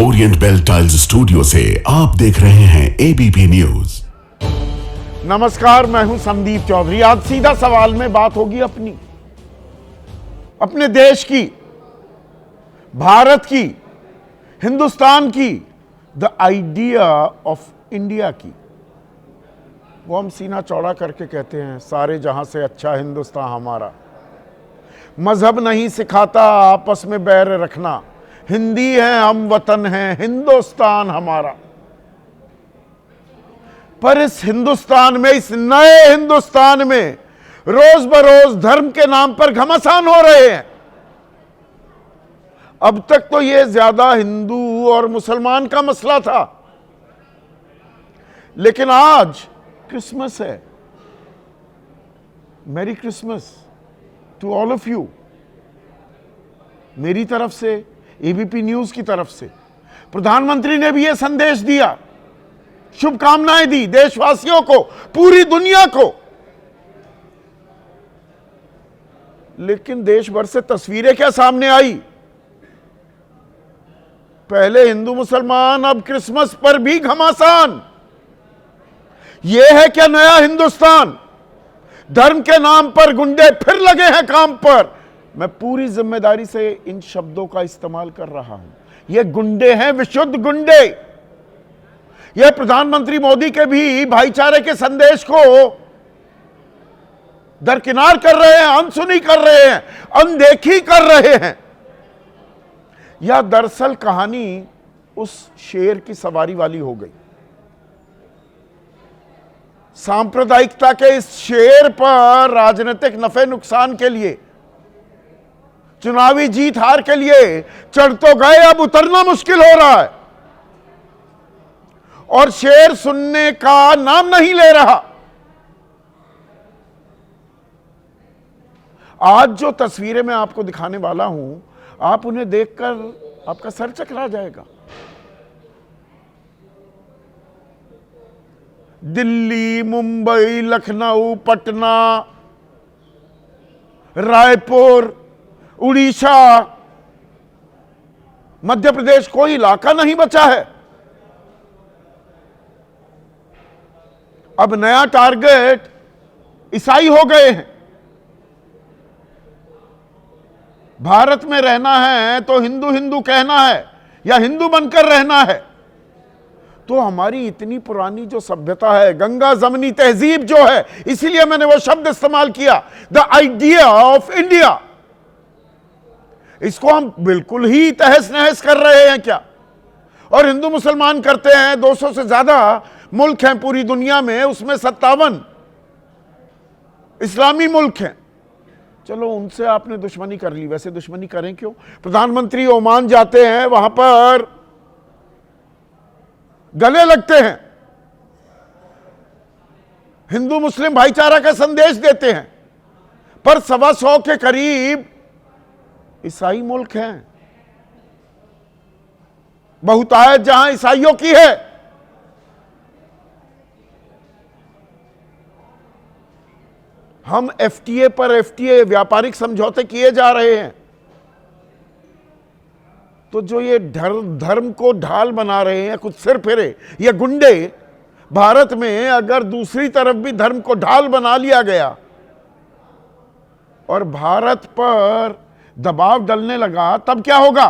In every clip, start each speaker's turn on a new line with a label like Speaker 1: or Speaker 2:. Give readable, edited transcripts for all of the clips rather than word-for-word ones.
Speaker 1: Orient bell tiles studio से आप देख रहे हैं एबीपी न्यूज।
Speaker 2: नमस्कार, मैं हूं संदीप चौधरी। आज सीधा सवाल में बात होगी अपने देश की, भारत की, हिंदुस्तान की, द आइडिया ऑफ इंडिया की। वो हम सीना चौड़ा करके कहते हैं, सारे जहां से अच्छा हिंदुस्तान हमारा। मजहब नहीं सिखाता आपस में बैर रखना, हिंदी है हम, वतन है हिंदुस्तान हमारा। पर इस हिंदुस्तान में, इस नए हिंदुस्तान में रोज बरोज धर्म के नाम पर घमासान हो रहे हैं। अब तक तो यह ज्यादा हिंदू और मुसलमान का मसला था, लेकिन आज क्रिसमस है। Merry Christmas to all of you. मेरी तरफ से, एबीपी न्यूज की तरफ से प्रधानमंत्री ने भी यह संदेश दिया, शुभकामनाएं दी देशवासियों को, पूरी दुनिया को। लेकिन देश भर से तस्वीरें क्या सामने आई? पहले हिंदू मुसलमान, अब क्रिसमस पर भी घमासान। यह है क्या नया हिंदुस्तान? धर्म के नाम पर गुंडे फिर लगे हैं काम पर। मैं पूरी जिम्मेदारी से इन शब्दों का इस्तेमाल कर रहा हूं। ये गुंडे हैं, विशुद्ध गुंडे। ये प्रधानमंत्री मोदी के भी भाईचारे के संदेश को दरकिनार कर रहे हैं, अनसुनी कर रहे हैं, अनदेखी कर रहे हैं। या दरअसल कहानी उस शेर की सवारी वाली हो गई। सांप्रदायिकता के इस शेर पर राजनीतिक नफे नुकसान के लिए, चुनावी जीत हार के लिए चढ़ तो गए, अब उतरना मुश्किल हो रहा है। और शेर सुनने का नाम नहीं ले रहा। आज जो तस्वीरें मैं आपको दिखाने वाला हूं, आप उन्हें देखकर आपका सर चकरा जाएगा। दिल्ली, मुंबई, लखनऊ, पटना, रायपुर, उड़ीसा, मध्य प्रदेश, कोई इलाका नहीं बचा है। अब नया टारगेट ईसाई हो गए हैं। भारत में रहना है तो हिंदू हिंदू कहना है या हिंदू बनकर रहना है। तो हमारी इतनी पुरानी जो सभ्यता है, गंगा जमनी तहजीब जो है, इसीलिए मैंने वो शब्द इस्तेमाल किया, द आइडिया ऑफ इंडिया। इसको हम बिल्कुल ही तहस नहस कर रहे हैं क्या? और हिंदू मुसलमान करते हैं। 200 से ज्यादा मुल्क हैं पूरी दुनिया में, उसमें 57 इस्लामी मुल्क हैं। चलो, उनसे आपने दुश्मनी कर ली, वैसे दुश्मनी करें क्यों? प्रधानमंत्री ओमान जाते हैं, वहां पर गले लगते हैं, हिंदू मुस्लिम भाईचारा का संदेश देते हैं। पर 125 के करीब ईसाई मुल्क हैं, बहुतायत जहां ईसाइयों की है। हम एफटीए पर एफटीए, व्यापारिक समझौते किए जा रहे हैं। तो जो ये धर्म को ढाल बना रहे हैं, कुछ सिर फिरे ये गुंडे, भारत में अगर दूसरी तरफ भी धर्म को ढाल बना लिया गया और भारत पर दबाव डलने लगा, तब क्या होगा?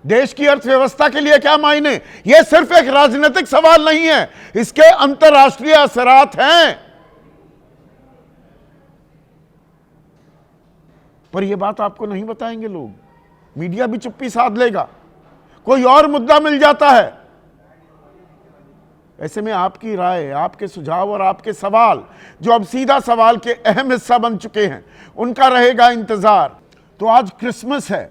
Speaker 2: देश की अर्थव्यवस्था के लिए क्या मायने? यह सिर्फ एक राजनीतिक सवाल नहीं है, इसके अंतर्राष्ट्रीय असरात हैं। पर यह बात आपको नहीं बताएंगे लोग, मीडिया भी चुप्पी साध लेगा, कोई और मुद्दा मिल जाता है। ऐसे में आपकी राय, आपके सुझाव और आपके सवाल, जो अब सीधा सवाल के अहम हिस्सा बन चुके हैं, उनका रहेगा इंतजार। तो आज क्रिसमस है,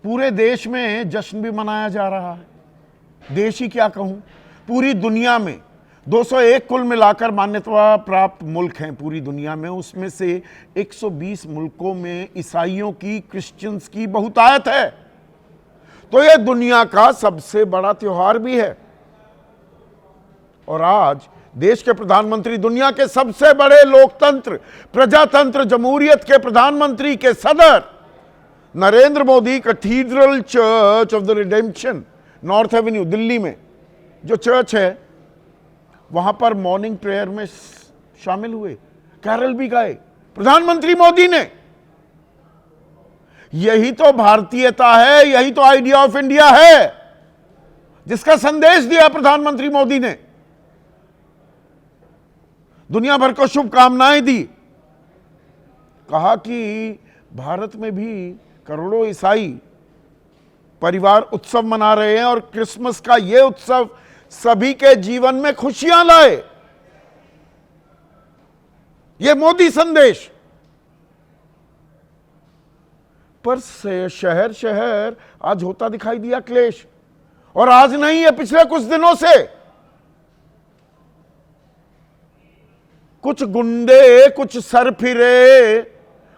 Speaker 2: पूरे देश में जश्न भी मनाया जा रहा है। देश ही क्या कहूं, पूरी दुनिया में 201 कुल मिलाकर मान्यता प्राप्त मुल्क हैं पूरी दुनिया में। उसमें से 120 मुल्कों में ईसाइयों की, क्रिश्चियंस की बहुतायत है। तो यह दुनिया का सबसे बड़ा त्योहार भी है। और आज देश के प्रधानमंत्री, दुनिया के सबसे बड़े लोकतंत्र, प्रजातंत्र, जमहूरियत के प्रधानमंत्री के सदर Narendra Modi cathedral church of the redemption, north Avenue Delhi में जो चर्च है, वहां पर मॉर्निंग प्रेयर में शामिल हुए, कैरल भी गाए प्रधानमंत्री मोदी ने। यही तो भारतीयता है, यही तो आइडिया ऑफ इंडिया है, जिसका संदेश दिया प्रधानमंत्री मोदी ने, दुनिया भर को शुभकामनाएं दी। कहा कि भारत में भी करोड़ों ईसाई परिवार उत्सव मना रहे हैं और क्रिसमस का यह उत्सव सभी के जीवन में खुशियां लाए। यह मोदी संदेश। पर शहर शहर आज होता दिखाई दिया क्लेश, और आज नहीं है, पिछले कुछ दिनों से कुछ गुंडे, कुछ सरफिरे,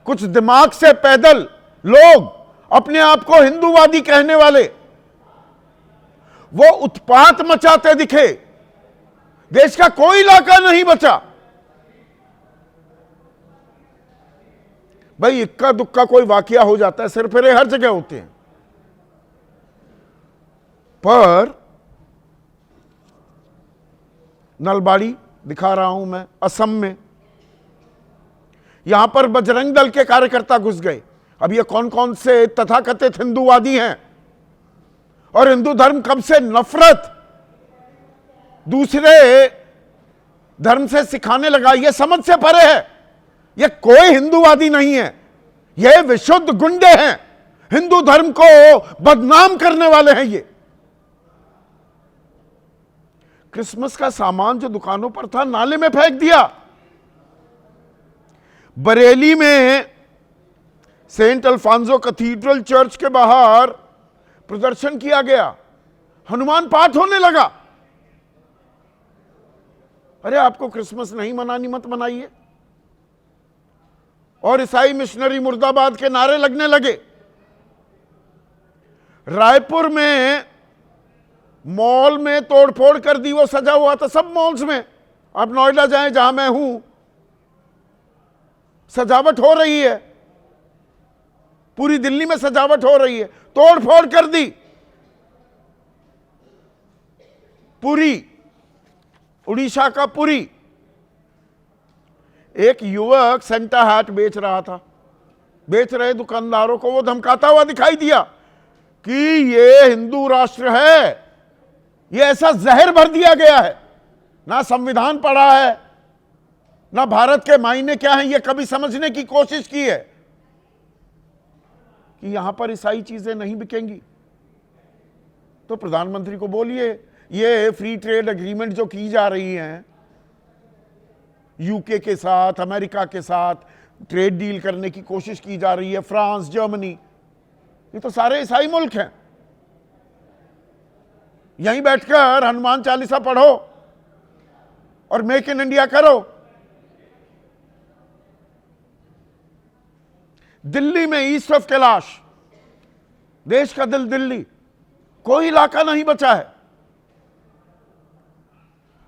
Speaker 2: कुछ दिमाग से पैदल लोग, अपने आप को हिंदूवादी कहने वाले, वो उत्पात मचाते दिखे। देश का कोई इलाका नहीं बचा। भाई इक्का दुक्का कोई वाकया हो जाता है, सिरफिरे हर जगह होते हैं, पर नलबाड़ी दिखा रहा हूं मैं, असम में, यहां पर बजरंग दल के कार्यकर्ता घुस गए। अब ये कौन कौन से तथाकथित हिंदूवादी हैं, और हिंदू धर्म कब से नफरत दूसरे धर्म से सिखाने लगा, ये समझ से परे है। ये कोई हिंदूवादी नहीं है, ये विशुद्ध गुंडे हैं, हिंदू धर्म को बदनाम करने वाले हैं। ये क्रिसमस का सामान जो दुकानों पर था, नाले में फेंक दिया। बरेली में सेंट अल्फांसो कैथीड्रल चर्च के बाहर प्रदर्शन किया गया, हनुमान पाठ होने लगा। अरे आपको क्रिसमस नहीं मनानी, मत मनाइए। और ईसाई मिशनरी मुर्दाबाद के नारे लगने लगे। रायपुर में मॉल में तोड़फोड़ कर दी, वो सजा हुआ था सब मॉल्स में। आप नोएडा जाएं, जहां मैं हूं, सजावट हो रही है, पूरी दिल्ली में सजावट हो रही है, तोड़फोड़ कर दी। पुरी, उड़ीसा का पुरी, एक युवक सेंटा हैट बेच रहा था, बेच रहे दुकानदारों को वो धमकाता हुआ दिखाई दिया कि ये हिंदू राष्ट्र है। ये ऐसा जहर भर दिया गया है, ना संविधान पढ़ा है, ना भारत के मायने क्या हैं ये कभी समझने की कोशिश की है कि यहां पर ईसाई चीजें नहीं बिकेंगी। तो प्रधानमंत्री को बोलिए, ये फ्री ट्रेड एग्रीमेंट जो की जा रही हैं यूके के साथ, अमेरिका के साथ ट्रेड डील करने की कोशिश की जा रही है, फ्रांस, जर्मनी, ये तो सारे ईसाई मुल्क हैं। यहीं बैठकर हनुमान चालीसा पढ़ो और मेक इन इंडिया करो। दिल्ली में ईस्ट ऑफ कैलाश, देश का दिल दिल्ली, कोई इलाका नहीं बचा है।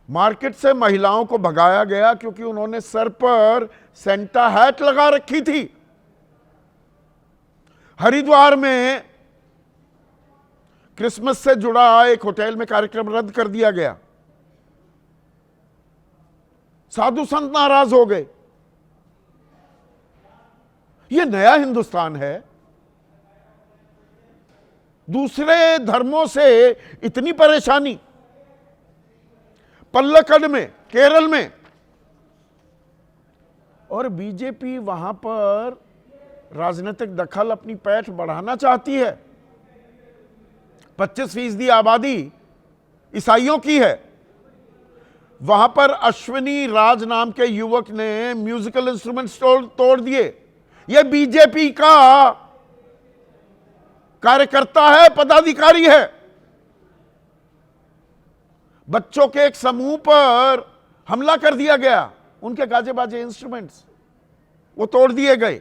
Speaker 2: मार्केट से महिलाओं को भगाया गया क्योंकि उन्होंने सर पर सेंटा हैट लगा रखी थी। हरिद्वार में क्रिसमस से जुड़ा एक होटल में कार्यक्रम रद्द कर दिया गया। साधु संत नाराज हो गए। यह नया हिंदुस्तान है। दूसरे धर्मों से इतनी परेशानी। पल्लकड में, केरल में, और बीजेपी वहां पर राजनीतिक दखल अपनी पैठ बढ़ाना चाहती है। 25% आबादी ईसाइयों की है। वहां पर अश्विनी राज नाम के युवक ने म्यूजिकल इंस्ट्रूमेंट्स तोड़ दिए। यह बीजेपी का कार्यकर्ता है, पदाधिकारी है। बच्चों के एक समूह पर हमला कर दिया गया, उनके गाजे बाजे इंस्ट्रूमेंट्स वो तोड़ दिए गए।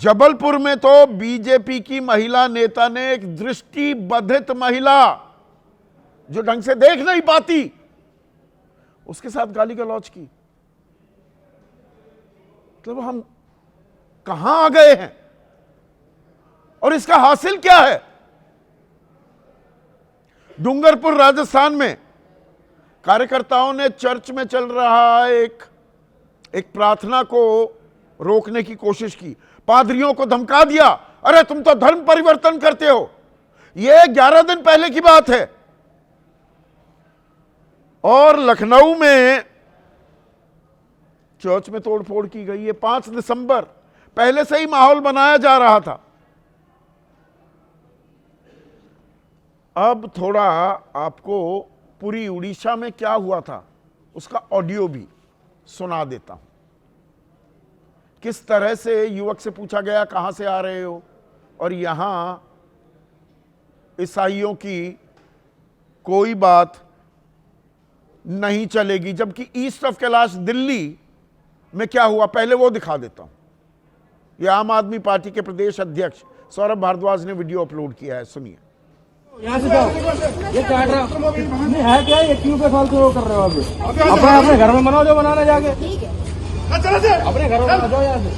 Speaker 2: जबलपुर में तो बीजेपी की महिला नेता ने एक दृष्टिबाधित महिला जो ढंग से देख नहीं पाती, उसके साथ गाली गलौज की। मतलब हम कहां आ गए हैं और इसका हासिल क्या है? डूंगरपुर राजस्थान में कार्यकर्ताओं ने चर्च में चल रहा एक प्रार्थना को रोकने की कोशिश की, पादरियों को धमका दिया, अरे तुम तो धर्म परिवर्तन करते हो। यह 11 दिन पहले की बात है। और लखनऊ में चर्च में तोड़फोड़ की गई है। 5 दिसंबर, पहले से ही माहौल बनाया जा रहा था। अब थोड़ा आपको पूरी उड़ीसा में क्या हुआ था उसका ऑडियो भी सुना देता हूं। किस तरह से युवक से पूछा गया कहां से आ रहे हो, और यहां ईसाइयों की कोई बात नहीं चलेगी, जबकि ईस्ट ऑफ कैलाश दिल्ली में क्या हुआ पहले वो दिखा देता हूं। यह आम आदमी पार्टी के प्रदेश अध्यक्ष सौरभ भारद्वाज ने वीडियो अपलोड किया है, सुनिए।
Speaker 3: यहाँ से जाओ, ये काट रहा नहीं है क्या? ये क्यों पे फालतू वो कर रहे हो? अभी अपने घर में बनाओ, जो बनाना जाके अपने घर में बना जाओ। यहाँ से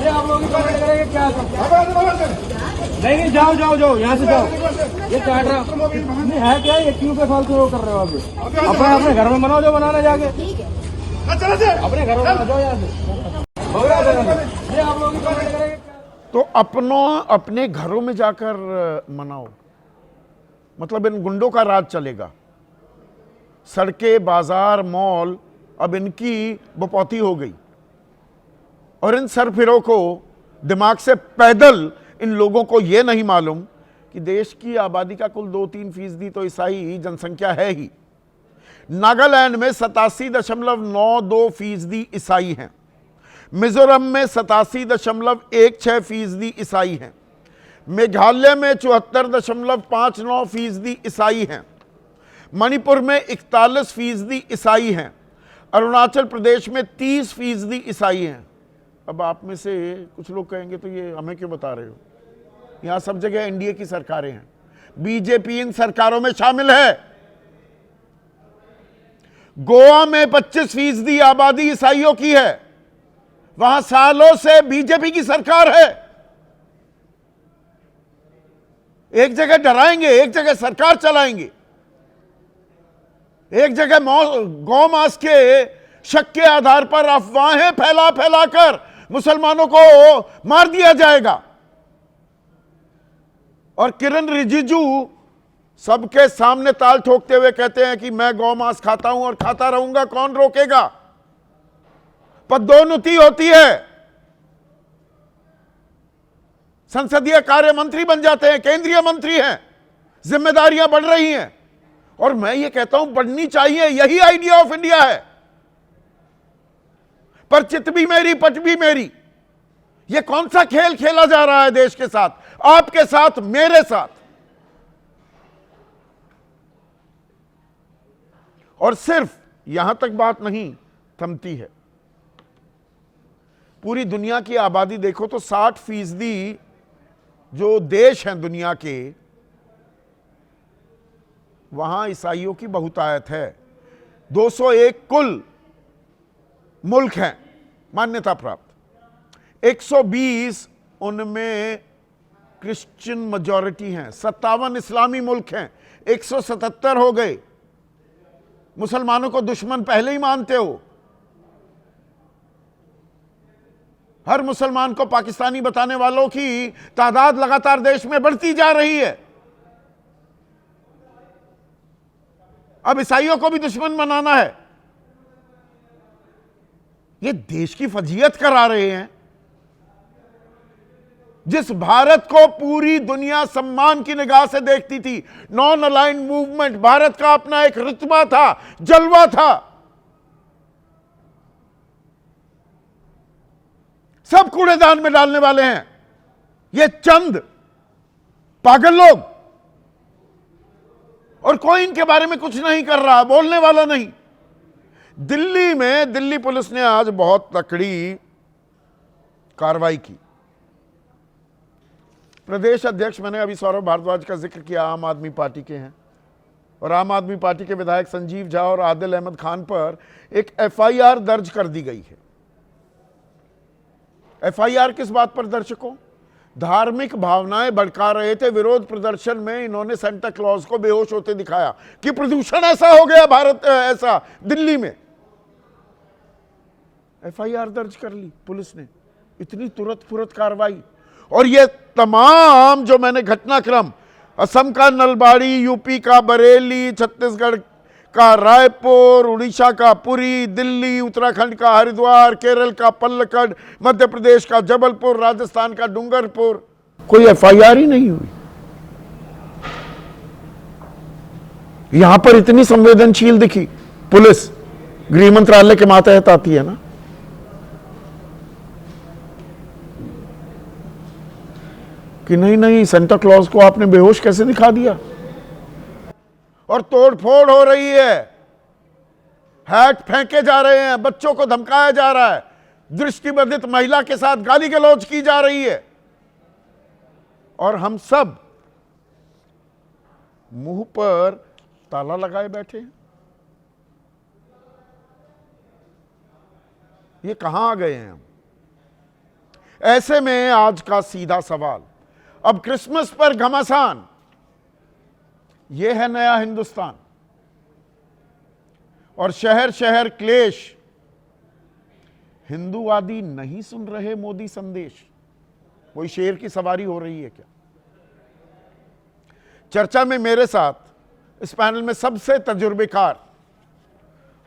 Speaker 3: ये आप लोग करेंगे क्या? नहीं, जाओ जाओ जाओ, यहाँ से जाओ, ये काट रहा नहीं है क्या? ये क्यों पे फालतू वो कर रहे हो? अभी अपने घर में बनाओ, जो बनाना जाके अपने घर में बना जाओ। यहाँ से ये आप लोग करेंगे
Speaker 2: तो अपने घरों में जाकर मनाओ, मतलब इन गुंडों का राज चलेगा। सड़कें, बाजार, मॉल अब इनकी बपौती हो गई, और इन सरफिरों को दिमाग से पैदल इन लोगों को यह नहीं मालूम कि देश की आबादी का कुल 2-3% तो ईसाई जनसंख्या है ही। नागालैंड में 87.92% ईसाई हैं। मिजोरम में 87.16% ईसाई हैं। मेघालय में 74.59% ईसाई हैं। मणिपुर में 41% ईसाई हैं। अरुणाचल प्रदेश में 30% ईसाई हैं। अब आप में से कुछ लोग कहेंगे तो ये हमें क्यों बता रहे हो? यहां सब जगह एनडीए की सरकारें हैं, बीजेपी इन सरकारों में शामिल है। गोवा में 25% आबादी ईसाइयों की है, वहां सालों से बीजेपी की सरकार है। एक जगह डराएंगे, एक जगह सरकार चलाएंगे, एक जगह गौ मांस के शक के आधार पर अफवाहें फैला फैलाकर मुसलमानों को मार दिया जाएगा। और किरण रिजिजू सबके सामने ताल ठोकते हुए कहते हैं कि मैं गौ मांस खाता हूं और खाता रहूंगा, कौन रोकेगा? पदोन्नति होती है, संसदीय कार्य मंत्री बन जाते हैं, केंद्रीय मंत्री हैं, जिम्मेदारियां बढ़ रही हैं। और मैं ये कहता हूं बढ़नी चाहिए, यही आइडिया ऑफ इंडिया है। पर चित भी मेरी, पट भी मेरी, ये कौन सा खेल खेला जा रहा है देश के साथ, आपके साथ, मेरे साथ? और सिर्फ यहां तक बात नहीं थमती है। पूरी दुनिया की आबादी देखो तो 60% जो देश हैं दुनिया के, वहां ईसाइयों की बहुतायत है। 201 कुल मुल्क हैं मान्यता प्राप्त, 120 उनमें क्रिश्चियन मेजॉरिटी हैं, 57 इस्लामी मुल्क हैं, 177 हो गए। मुसलमानों को दुश्मन पहले ही मानते हो। हर मुसलमान को पाकिस्तानी बताने वालों की तादाद लगातार देश में बढ़ती जा रही है। अब ईसाइयों को भी दुश्मन बनाना है। ये देश की फजीयत करा रहे हैं। जिस भारत को पूरी दुनिया सम्मान की निगाह से देखती थी, नॉन अलाइंड मूवमेंट, भारत का अपना एक रुतबा था, जलवा था, सब कूड़ेदान में डालने वाले हैं ये चंद पागल लोग। और कोई इनके बारे में कुछ नहीं कर रहा, बोलने वाला नहीं। दिल्ली में दिल्ली पुलिस ने आज बहुत तकड़ी कार्रवाई की। प्रदेश अध्यक्ष, मैंने अभी सौरभ भारद्वाज का जिक्र किया, आम आदमी पार्टी के हैं, और आम आदमी पार्टी के विधायक संजीव झा और आदिल अहमद खान पर एक एफआईआर दर्ज कर दी गई है। एफआईआर किस बात पर दर्शकों? धार्मिक भावनाएं भड़का रहे थे। विरोध प्रदर्शन में इन्होंने सेंटा क्लॉज को बेहोश होते दिखाया कि प्रदूषण ऐसा हो गया भारत, ऐसा दिल्ली में। एफआईआर दर्ज कर ली पुलिस ने, इतनी तुरंत फुरत कार्रवाई। और ये तमाम जो मैंने घटनाक्रम, असम का नलबाड़ी, यूपी का बरेली, छत्तीसगढ़ का रायपुर, उड़ीसा का पुरी, दिल्ली, उत्तराखंड का हरिद्वार, केरल का पल्लकड, मध्य प्रदेश का जबलपुर, राजस्थान का डूंगरपुर, कोई एफआईआर ही नहीं हुई। यहां पर इतनी संवेदनशील दिखी पुलिस, गृह मंत्रालय के मातहत आती है ना। कि नहीं नहीं, सेंटा क्लॉज को आपने बेहोश कैसे दिखा दिया। और तोड़फोड़ हो रही है, हैट फेंके जा रहे हैं, बच्चों को धमकाया जा रहा है, दृष्टिबाधित महिला के साथ गाली गलौज की जा रही है, और हम सब मुंह पर ताला लगाए बैठे हैं। ये कहां आ गए हैं हम? ऐसे में आज का सीधा सवाल, अब क्रिसमस पर घमासान, यह है नया हिंदुस्तान। और शहर शहर क्लेश, हिंदूवादी नहीं सुन रहे मोदी संदेश। कोई शेर की सवारी हो रही है क्या? चर्चा में मेरे साथ इस पैनल में सबसे तजुर्बेकार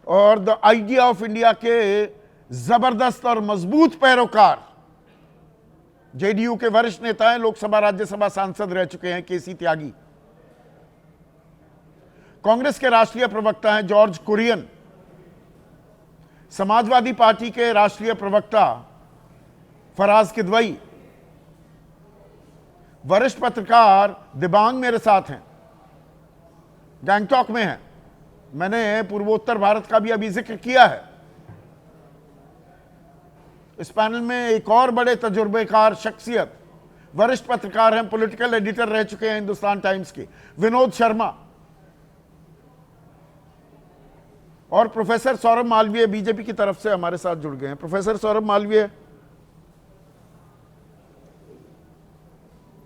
Speaker 2: और द आइडिया ऑफ इंडिया के जबरदस्त और मजबूत पैरोकार, जेडीयू के वरिष्ठ नेता हैं, लोकसभा राज्यसभा सांसद रह चुके हैं, केसी त्यागी। कांग्रेस के राष्ट्रीय प्रवक्ता हैं जॉर्ज कुरियन। समाजवादी पार्टी के राष्ट्रीय प्रवक्ता फराज किदवई। वरिष्ठ पत्रकार दिबांग मेरे साथ हैं, गैंगटॉक में हैं। मैंने पूर्वोत्तर भारत का भी अभी जिक्र किया है। इस पैनल में एक और बड़े तजुर्बेकार शख्सियत, वरिष्ठ पत्रकार हैं, पॉलिटिकल एडिटर रह चुके हैं हिंदुस्तान टाइम्स के, विनोद शर्मा। और प्रोफेसर सौरभ मालवीय बीजेपी की तरफ से हमारे साथ जुड़ गए हैं। प्रोफेसर सौरभ मालवीय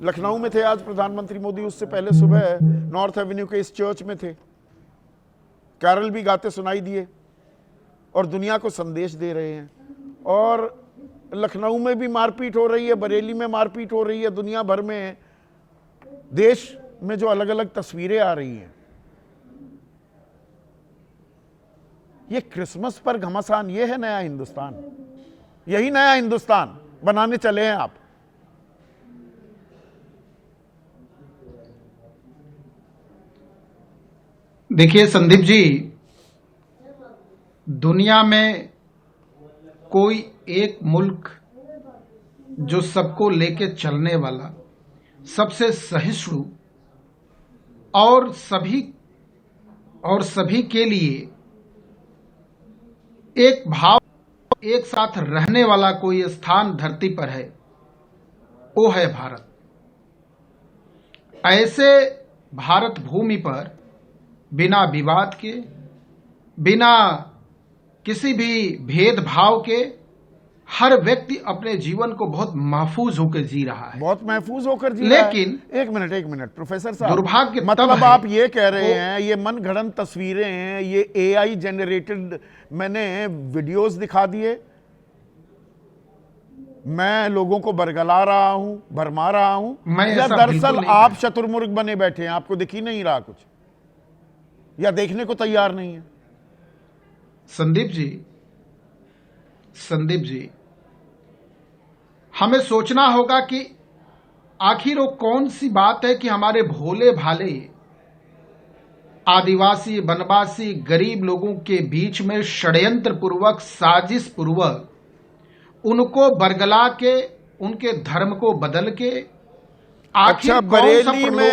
Speaker 2: लखनऊ में थे आज प्रधानमंत्री मोदी, उससे पहले सुबह नॉर्थ एवेन्यू के इस चर्च में थे, कैरल भी गाते सुनाई दिए और दुनिया को संदेश दे रहे हैं। और लखनऊ में भी मारपीट हो रही है, बरेली में मारपीट हो रही है, दुनिया भर में, देश में जो अलग अलग तस्वीरें आ रही हैं। ये क्रिसमस पर घमासान, ये है नया हिंदुस्तान। यही नया हिंदुस्तान बनाने चले हैं आप।
Speaker 4: देखिए संदीप जी, दुनिया में कोई एक मुल्क जो सबको लेके चलने वाला, सबसे सहिष्णु और सभी के लिए एक भाव, एक साथ रहने वाला कोई स्थान धरती पर है, वो है भारत। ऐसे भारत भूमि पर बिना विवाद के, बिना किसी भी भेदभाव के, हर व्यक्ति अपने जीवन को बहुत महफूज होकर जी रहा है,
Speaker 2: बहुत महफूज होकर जी रहा है।
Speaker 4: लेकिन
Speaker 2: एक मिनट प्रोफेसर साहब,
Speaker 4: दुर्भाग्य
Speaker 2: मतलब आप ये कह रहे हैं ये मनगढ़ंत तस्वीरें हैं, ये एआई जनरेटेड, मैंने वीडियोस दिखा दिए, मैं लोगों को बरगला रहा हूं, भरमा रहा हूं, या दरअसल आप शतुरमुर्ग बने बैठे हैं, आपको दिख ही नहीं रहा कुछ, या देखने को तैयार नहीं है?
Speaker 4: संदीप जी, हमें सोचना होगा कि आखिर वो कौन सी बात है कि हमारे भोले भाले आदिवासी, वनवासी, गरीब लोगों के बीच में षड्यंत्र पूर्वक, साजिश पूर्वक उनको बरगला के, उनके धर्म को बदल के,
Speaker 2: अच्छा, बरेली में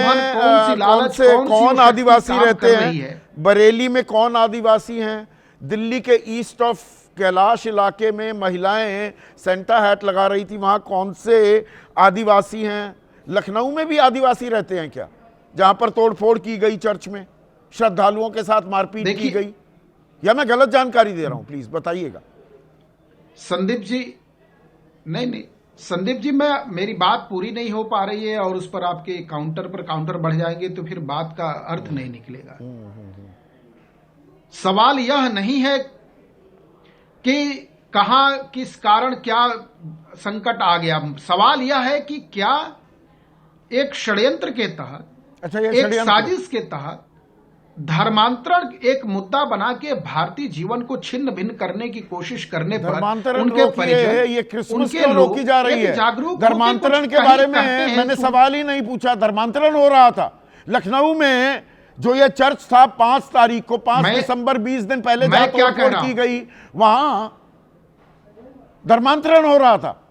Speaker 2: कौन आदिवासी रहते हैं? बरेली में कौन आदिवासी हैं? दिल्ली के ईस्ट ऑफ कैलाश इलाके में महिलाएं सेंटा हैट लगा रही थी, वहां कौन से आदिवासी हैं? लखनऊ में भी आदिवासी रहते हैं क्या, जहां पर तोड़फोड़ की गई, चर्च में श्रद्धालुओं के साथ मारपीट की गई? या मैं गलत जानकारी दे रहा हूं? प्लीज बताइएगा।
Speaker 4: संदीप जी, नहीं नहीं संदीप जी, मेरी बात पूरी नहीं हो पा रही है और उस पर आपके काउंटर पर काउंटर बढ़ जाएंगे तो फिर बात का अर्थ नहीं निकलेगा। सवाल यह नहीं है कि कहां किस कारण क्या संकट आ गया, सवाल यह है कि क्या एक षड्यंत्र के तहत,
Speaker 2: अच्छा, ये
Speaker 4: एक साजिश के तहत धर्मांतरण एक मुद्दा बना के भारतीय जीवन को छिन्न भिन्न करने की कोशिश करने पर उनके परिजन,
Speaker 2: ये क्रिसमस क्यों रोकी जा रही है? धर्मांतरण के बारे में मैंने सवाल ही नहीं पूछा। धर्मांतरण हो रहा था लखनऊ में, जो ये चर्च था 5 तारीख को, 5 दिसंबर 20 दिन पहले तोड़ की गई, वहां धर्मांतरण हो रहा था।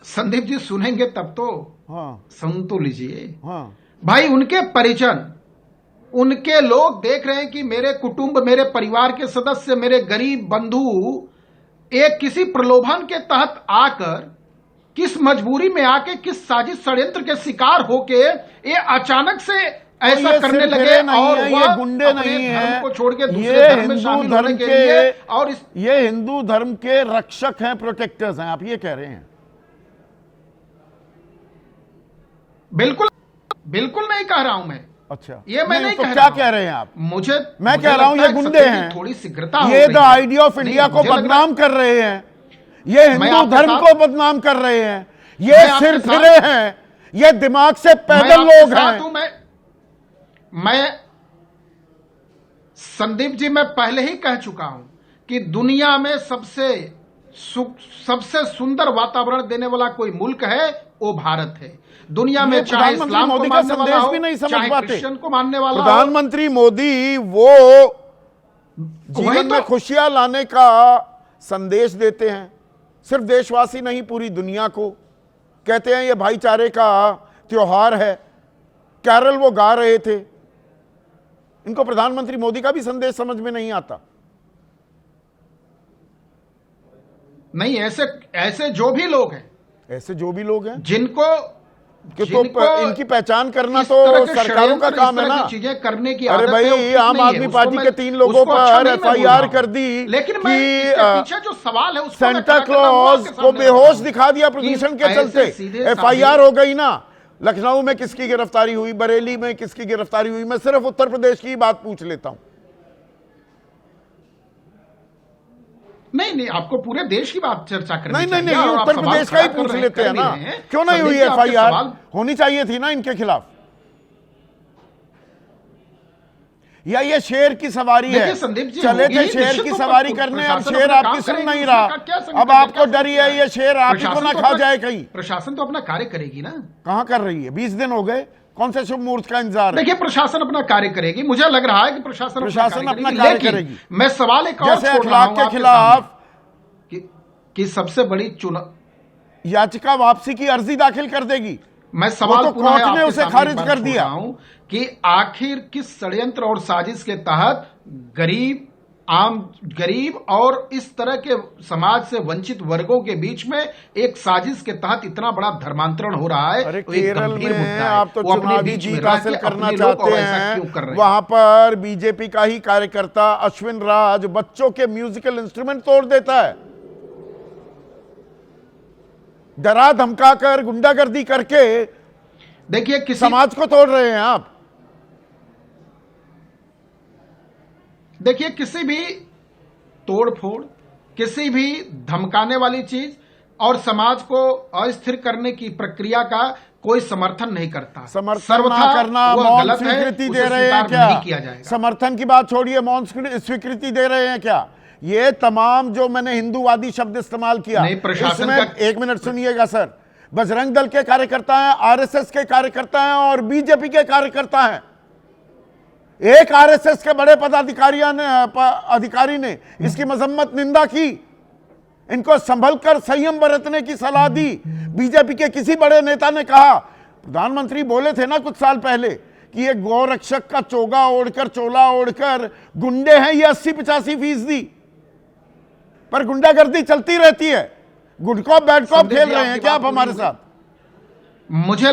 Speaker 4: संदीप जी सुनेंगे तब तो,
Speaker 2: हाँ
Speaker 4: सुन तो लीजिए।
Speaker 2: हाँ
Speaker 4: भाई, उनके परिजन, उनके लोग देख रहे हैं कि मेरे कुटुंब, मेरे परिवार के सदस्य, मेरे गरीब बंधु एक किसी प्रलोभन के तहत आकर, किस मजबूरी में आके, किस साजिश षड्यंत्र के शिकार होके ये अचानक से ऐसा करने लगे। और
Speaker 2: ये गुंडे नहीं है,
Speaker 4: को छोड़ के दूसरे धर्म में शामिल होने के लिए, और
Speaker 2: ये हिंदू धर्म के रक्षक हैं, प्रोटेक्टर्स हैं, आप ये कह रहे हैं?
Speaker 4: बिल्कुल बिल्कुल नहीं कह रहा हूं मैं।
Speaker 2: अच्छा,
Speaker 4: ये मैं नहीं
Speaker 2: तो
Speaker 4: कह
Speaker 2: क्या
Speaker 4: रहा
Speaker 2: कह रहे हैं आप? मैं कह रहा हूं ये गुंडे हैं,
Speaker 4: थोड़ी शीघ्रता,
Speaker 2: ये द आइडिया ऑफ इंडिया को बदनाम कर रहे हैं, ये हिंदू धर्म को बदनाम कर रहे हैं, ये सिर फिरे हैं, ये दिमाग से पैदल लोग हैं।
Speaker 4: मैं संदीप जी, मैं पहले ही कह चुका हूं कि दुनिया में सबसे सुंदर वातावरण देने वाला कोई मुल्क है वो भारत है। दुनिया में चाहे इस्लाम को मानने वाला हो, चाहे क्रिश्चियन को मानने वाला हो,
Speaker 2: प्रधानमंत्री मोदी वो जीवन में खुशियां लाने का संदेश देते हैं, सिर्फ देशवासी नहीं पूरी दुनिया को। कहते हैं ये भाईचारे का त्योहार है, कैरल वो गा रहे थे। इनको प्रधानमंत्री मोदी का भी संदेश समझ में नहीं आता।
Speaker 4: नहीं, ऐसे जो भी लोग हैं,
Speaker 2: ऐसे जो भी लोग हैं
Speaker 4: जिनको
Speaker 2: इनकी पहचान करना तो सरकारों का काम है ना।
Speaker 4: चीजें करने की
Speaker 2: अरे भाई, आम आदमी पार्टी के 3 लोगों पर FIR कर दी,
Speaker 4: लेकिन पीछे जो सवाल है उसको
Speaker 2: सेंटा क्लॉज को बेहोश दिखा दिया प्रदूषण के चलते, FIR हो गई ना। लखनऊ में किसकी गिरफ्तारी हुई, बरेली में किसकी गिरफ्तारी हुई? मैं सिर्फ उत्तर प्रदेश की बात पूछ लेता हूं।
Speaker 4: नहीं, आपको पूरे देश की बात चर्चा करनी
Speaker 2: चाहिए। नहीं, उत्तर प्रदेश का ही पूछ लेते हैं ना। क्यों नहीं हुई FIR? होनी चाहिए थी ना इनके खिलाफ। या ये शेर की सवारी है, चले थे शेर की सवारी करने, अब शेर आपकी सुन नहीं रहा, अब आपको डर ही है ये शेर आप ही को ना खा जाए कहीं।
Speaker 4: प्रशासन तो अपना कार्य करेगी ना।
Speaker 2: कहां कर रही है? 20 दिन हो गए, कौन से शुभ मुहूर्त का इंतजार है?
Speaker 4: देखिए, प्रशासन अपना कार्य करेगी, मुझे लग रहा है कि प्रशासन
Speaker 2: अपना कार्य करेगी।
Speaker 4: मैं सवाल एक और
Speaker 2: जैसे अखलाक के खिलाफ
Speaker 4: कि सबसे बड़ी चुनाव
Speaker 2: याचिका वापसी की अर्जी दाखिल कर देगी।
Speaker 4: मैं सवाल
Speaker 2: तो कोर्ट ने उसे खारिज कर दिया
Speaker 4: कि आखिर किस षड्यंत्र और साजिश के तहत गरीब और इस तरह के समाज से वंचित वर्गों के बीच में एक साजिश के तहत इतना बड़ा धर्मांतरण हो रहा है।
Speaker 2: अरे केरल में आप तो चुनावी जीत हासिल करना चाहते हैं, वहां पर बीजेपी का ही कार्यकर्ता अश्विन राज बच्चों के म्यूजिकल इंस्ट्रूमेंट तोड़ देता है, डरा धमकाकर गुंडागर्दी करके।
Speaker 4: देखिए,
Speaker 2: समाज को तोड़ रहे हैं आप।
Speaker 4: देखिए, किसी भी तोड़फोड़, किसी भी धमकाने वाली चीज और समाज को अस्थिर करने की प्रक्रिया का कोई समर्थन नहीं करता।
Speaker 2: समर्थन ना करना, मौन स्वीकृति दे रहे हैं क्या? समर्थन की बात छोड़िए, मौन स्वीकृति दे रहे हैं क्या? ये तमाम जो मैंने हिंदूवादी शब्द इस्तेमाल किया, इसमें 1 मिनट सुनिएगा सर, बजरंग दल के कार्यकर्ता हैं, RSS के कार्यकर्ता हैं और बीजेपी के कार्यकर्ता हैं। एक RSS के बड़े अधिकारी ने इसकी मजम्मत निंदा की, इनको संभल कर संयम बरतने की सलाह दी। बीजेपी के किसी बड़े नेता ने कहा, प्रधानमंत्री बोले थे ना कुछ साल पहले कि ये गौरक्षक का चोगा ओढ़कर, चोला ओढ़कर गुंडे हैं ये 80-85%, पर गुंडागर्दी चलती रहती है। गुड कॉप बैड कॉप खेल रहे हैं क्या आप हमारे साथ? मुझे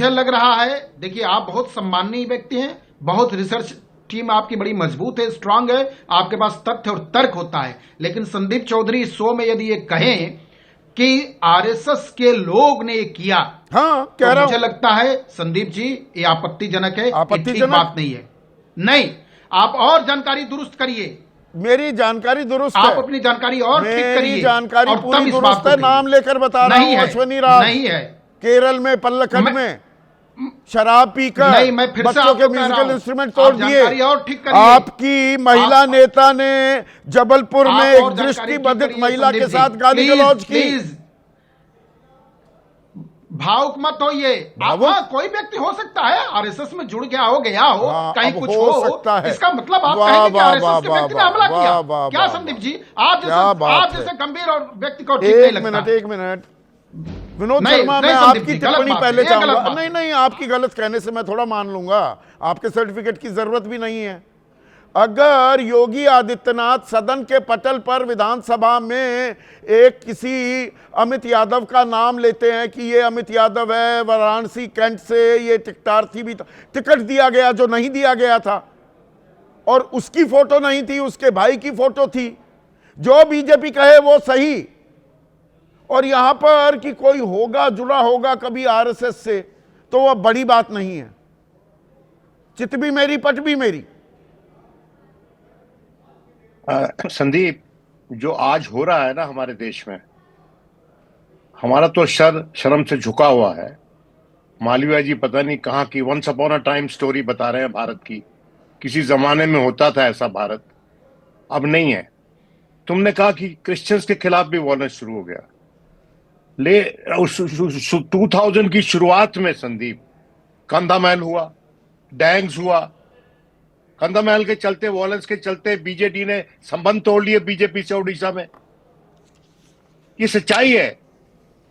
Speaker 2: लग रहा है, देखिए आप बहुत सम्माननीय व्यक्ति हैं, बहुत रिसर्च
Speaker 4: टीम आपकी बड़ी मजबूत है, स्ट्रांग है, आपके पास तथ्य और तर्क होता है। लेकिन संदीप चौधरी इस शो में यदि ये कहें कि आरएसएस के लोग ने ये किया,
Speaker 2: हाँ कह
Speaker 4: तो
Speaker 2: रहा
Speaker 4: मुझे
Speaker 2: हूं,
Speaker 4: लगता है संदीप जी ये आपत्तिजनक है, ये ठीक
Speaker 2: आपत्तिजनक?
Speaker 4: बात नहीं है। नहीं, आप और जानकारी दुरुस्त करिए,
Speaker 2: मेरी जानकारी दुरुस्त
Speaker 4: आप
Speaker 2: है,
Speaker 4: अपनी जानकारी और ठीक
Speaker 2: मेरी
Speaker 4: करिए,
Speaker 2: जानकारी
Speaker 4: और
Speaker 2: पूरी
Speaker 4: तब इस बात
Speaker 2: दुरुस्त
Speaker 4: को
Speaker 2: है।
Speaker 4: कहिए।
Speaker 2: नाम लेकर बता रहा
Speaker 4: नहीं
Speaker 2: हूं,
Speaker 4: है,
Speaker 2: अश्वनी राज,
Speaker 4: नहीं है,
Speaker 2: केरल में पल्लकड में शराब पीकर
Speaker 4: नहीं, मैं फिर से
Speaker 2: बच्चों
Speaker 4: आपको
Speaker 2: के
Speaker 4: कह रहा
Speaker 2: म्यूजिकल
Speaker 4: हूं,
Speaker 2: इंस्ट्रूमेंट
Speaker 4: आप
Speaker 2: तोड़ दिए।
Speaker 4: जानकारी और ठीक करिए।
Speaker 2: आपकी महिला नेता ने जबलपुर
Speaker 4: आप
Speaker 2: में एक
Speaker 4: और जानकारी
Speaker 2: दृष्टि
Speaker 4: ठीक
Speaker 2: बाधित
Speaker 4: करिए,
Speaker 2: महिला के
Speaker 4: संदीप जी।
Speaker 2: साथ गाली गलौज की।
Speaker 4: प्लीज भावुक मत होइए।
Speaker 2: भावुक?
Speaker 4: हाँ, कोई व्यक्ति हो सकता है आरएसएस में जुड़ गया हो,
Speaker 2: हाँ,
Speaker 4: कहीं
Speaker 2: अब
Speaker 4: कुछ
Speaker 2: हो
Speaker 4: हो
Speaker 2: सकता है।
Speaker 4: इसका मतलब आप
Speaker 2: वाह,
Speaker 4: कहेंगे कि
Speaker 2: वाह,
Speaker 4: आरएसएस के
Speaker 2: वाह,
Speaker 4: व्यक्ति ने हमला
Speaker 2: वाह,
Speaker 4: किया।
Speaker 2: वाह,
Speaker 4: क्या
Speaker 2: वाह,
Speaker 4: संदीप जी,
Speaker 2: क्या
Speaker 4: आप
Speaker 2: बात
Speaker 4: जैसे
Speaker 2: है।
Speaker 4: गंभीर और व्यक्ति को ठीक नहीं लगता।
Speaker 2: एक मिनट विनोद
Speaker 4: नहीं,
Speaker 2: शर्मा,
Speaker 4: नहीं
Speaker 2: मैं
Speaker 4: संदीप
Speaker 2: आपकी
Speaker 4: जी, गलत
Speaker 2: टिप्पणी
Speaker 4: बात है,
Speaker 2: पहले
Speaker 4: ये गलत
Speaker 2: चाहूंगा।
Speaker 4: बात
Speaker 2: नहीं
Speaker 4: है।
Speaker 2: नहीं, आपकी गलत कहने से मैं थोड़ा मान लूंगा, आपके सर्टिफिकेट की जरूरत भी नहीं है। अगर योगी आदित्यनाथ सदन के पटल पर विधानसभा में एक किसी अमित यादव का नाम लेते हैं कि ये अमित यादव है, वाराणसी कैंट से, ये टिकटार्थी भी टिकट दिया गया जो नहीं दिया गया था, और उसकी फोटो नहीं थी, उसके भाई की फोटो थी। जो बीजेपी कहे वो सही, और यहां पर कि कोई होगा जुड़ा होगा कभी आरएसएस से, तो वह बड़ी बात नहीं है। चित भी मेरी पट भी मेरी।
Speaker 5: संदीप, जो आज हो रहा है ना हमारे देश में, हमारा तो शर्म से झुका हुआ है। मालवीय जी पता नहीं कहाँ की once upon a time story बता रहे हैं भारत की। किसी जमाने में होता था ऐसा भारत, अब नहीं है। तुमने कहा कि क्रिश्चियंस के खिलाफ भी वॉयलेंस शुरू हो गया। 2000 की शुरुआत में संदीप कंधा महल हुआ, डैंग्स हुआ। कंधा महल के चलते, वॉयलेंस के चलते बीजेडी ने संबंध तोड़ लिए बीजेपी से उड़ीसा में। ये सच्चाई है।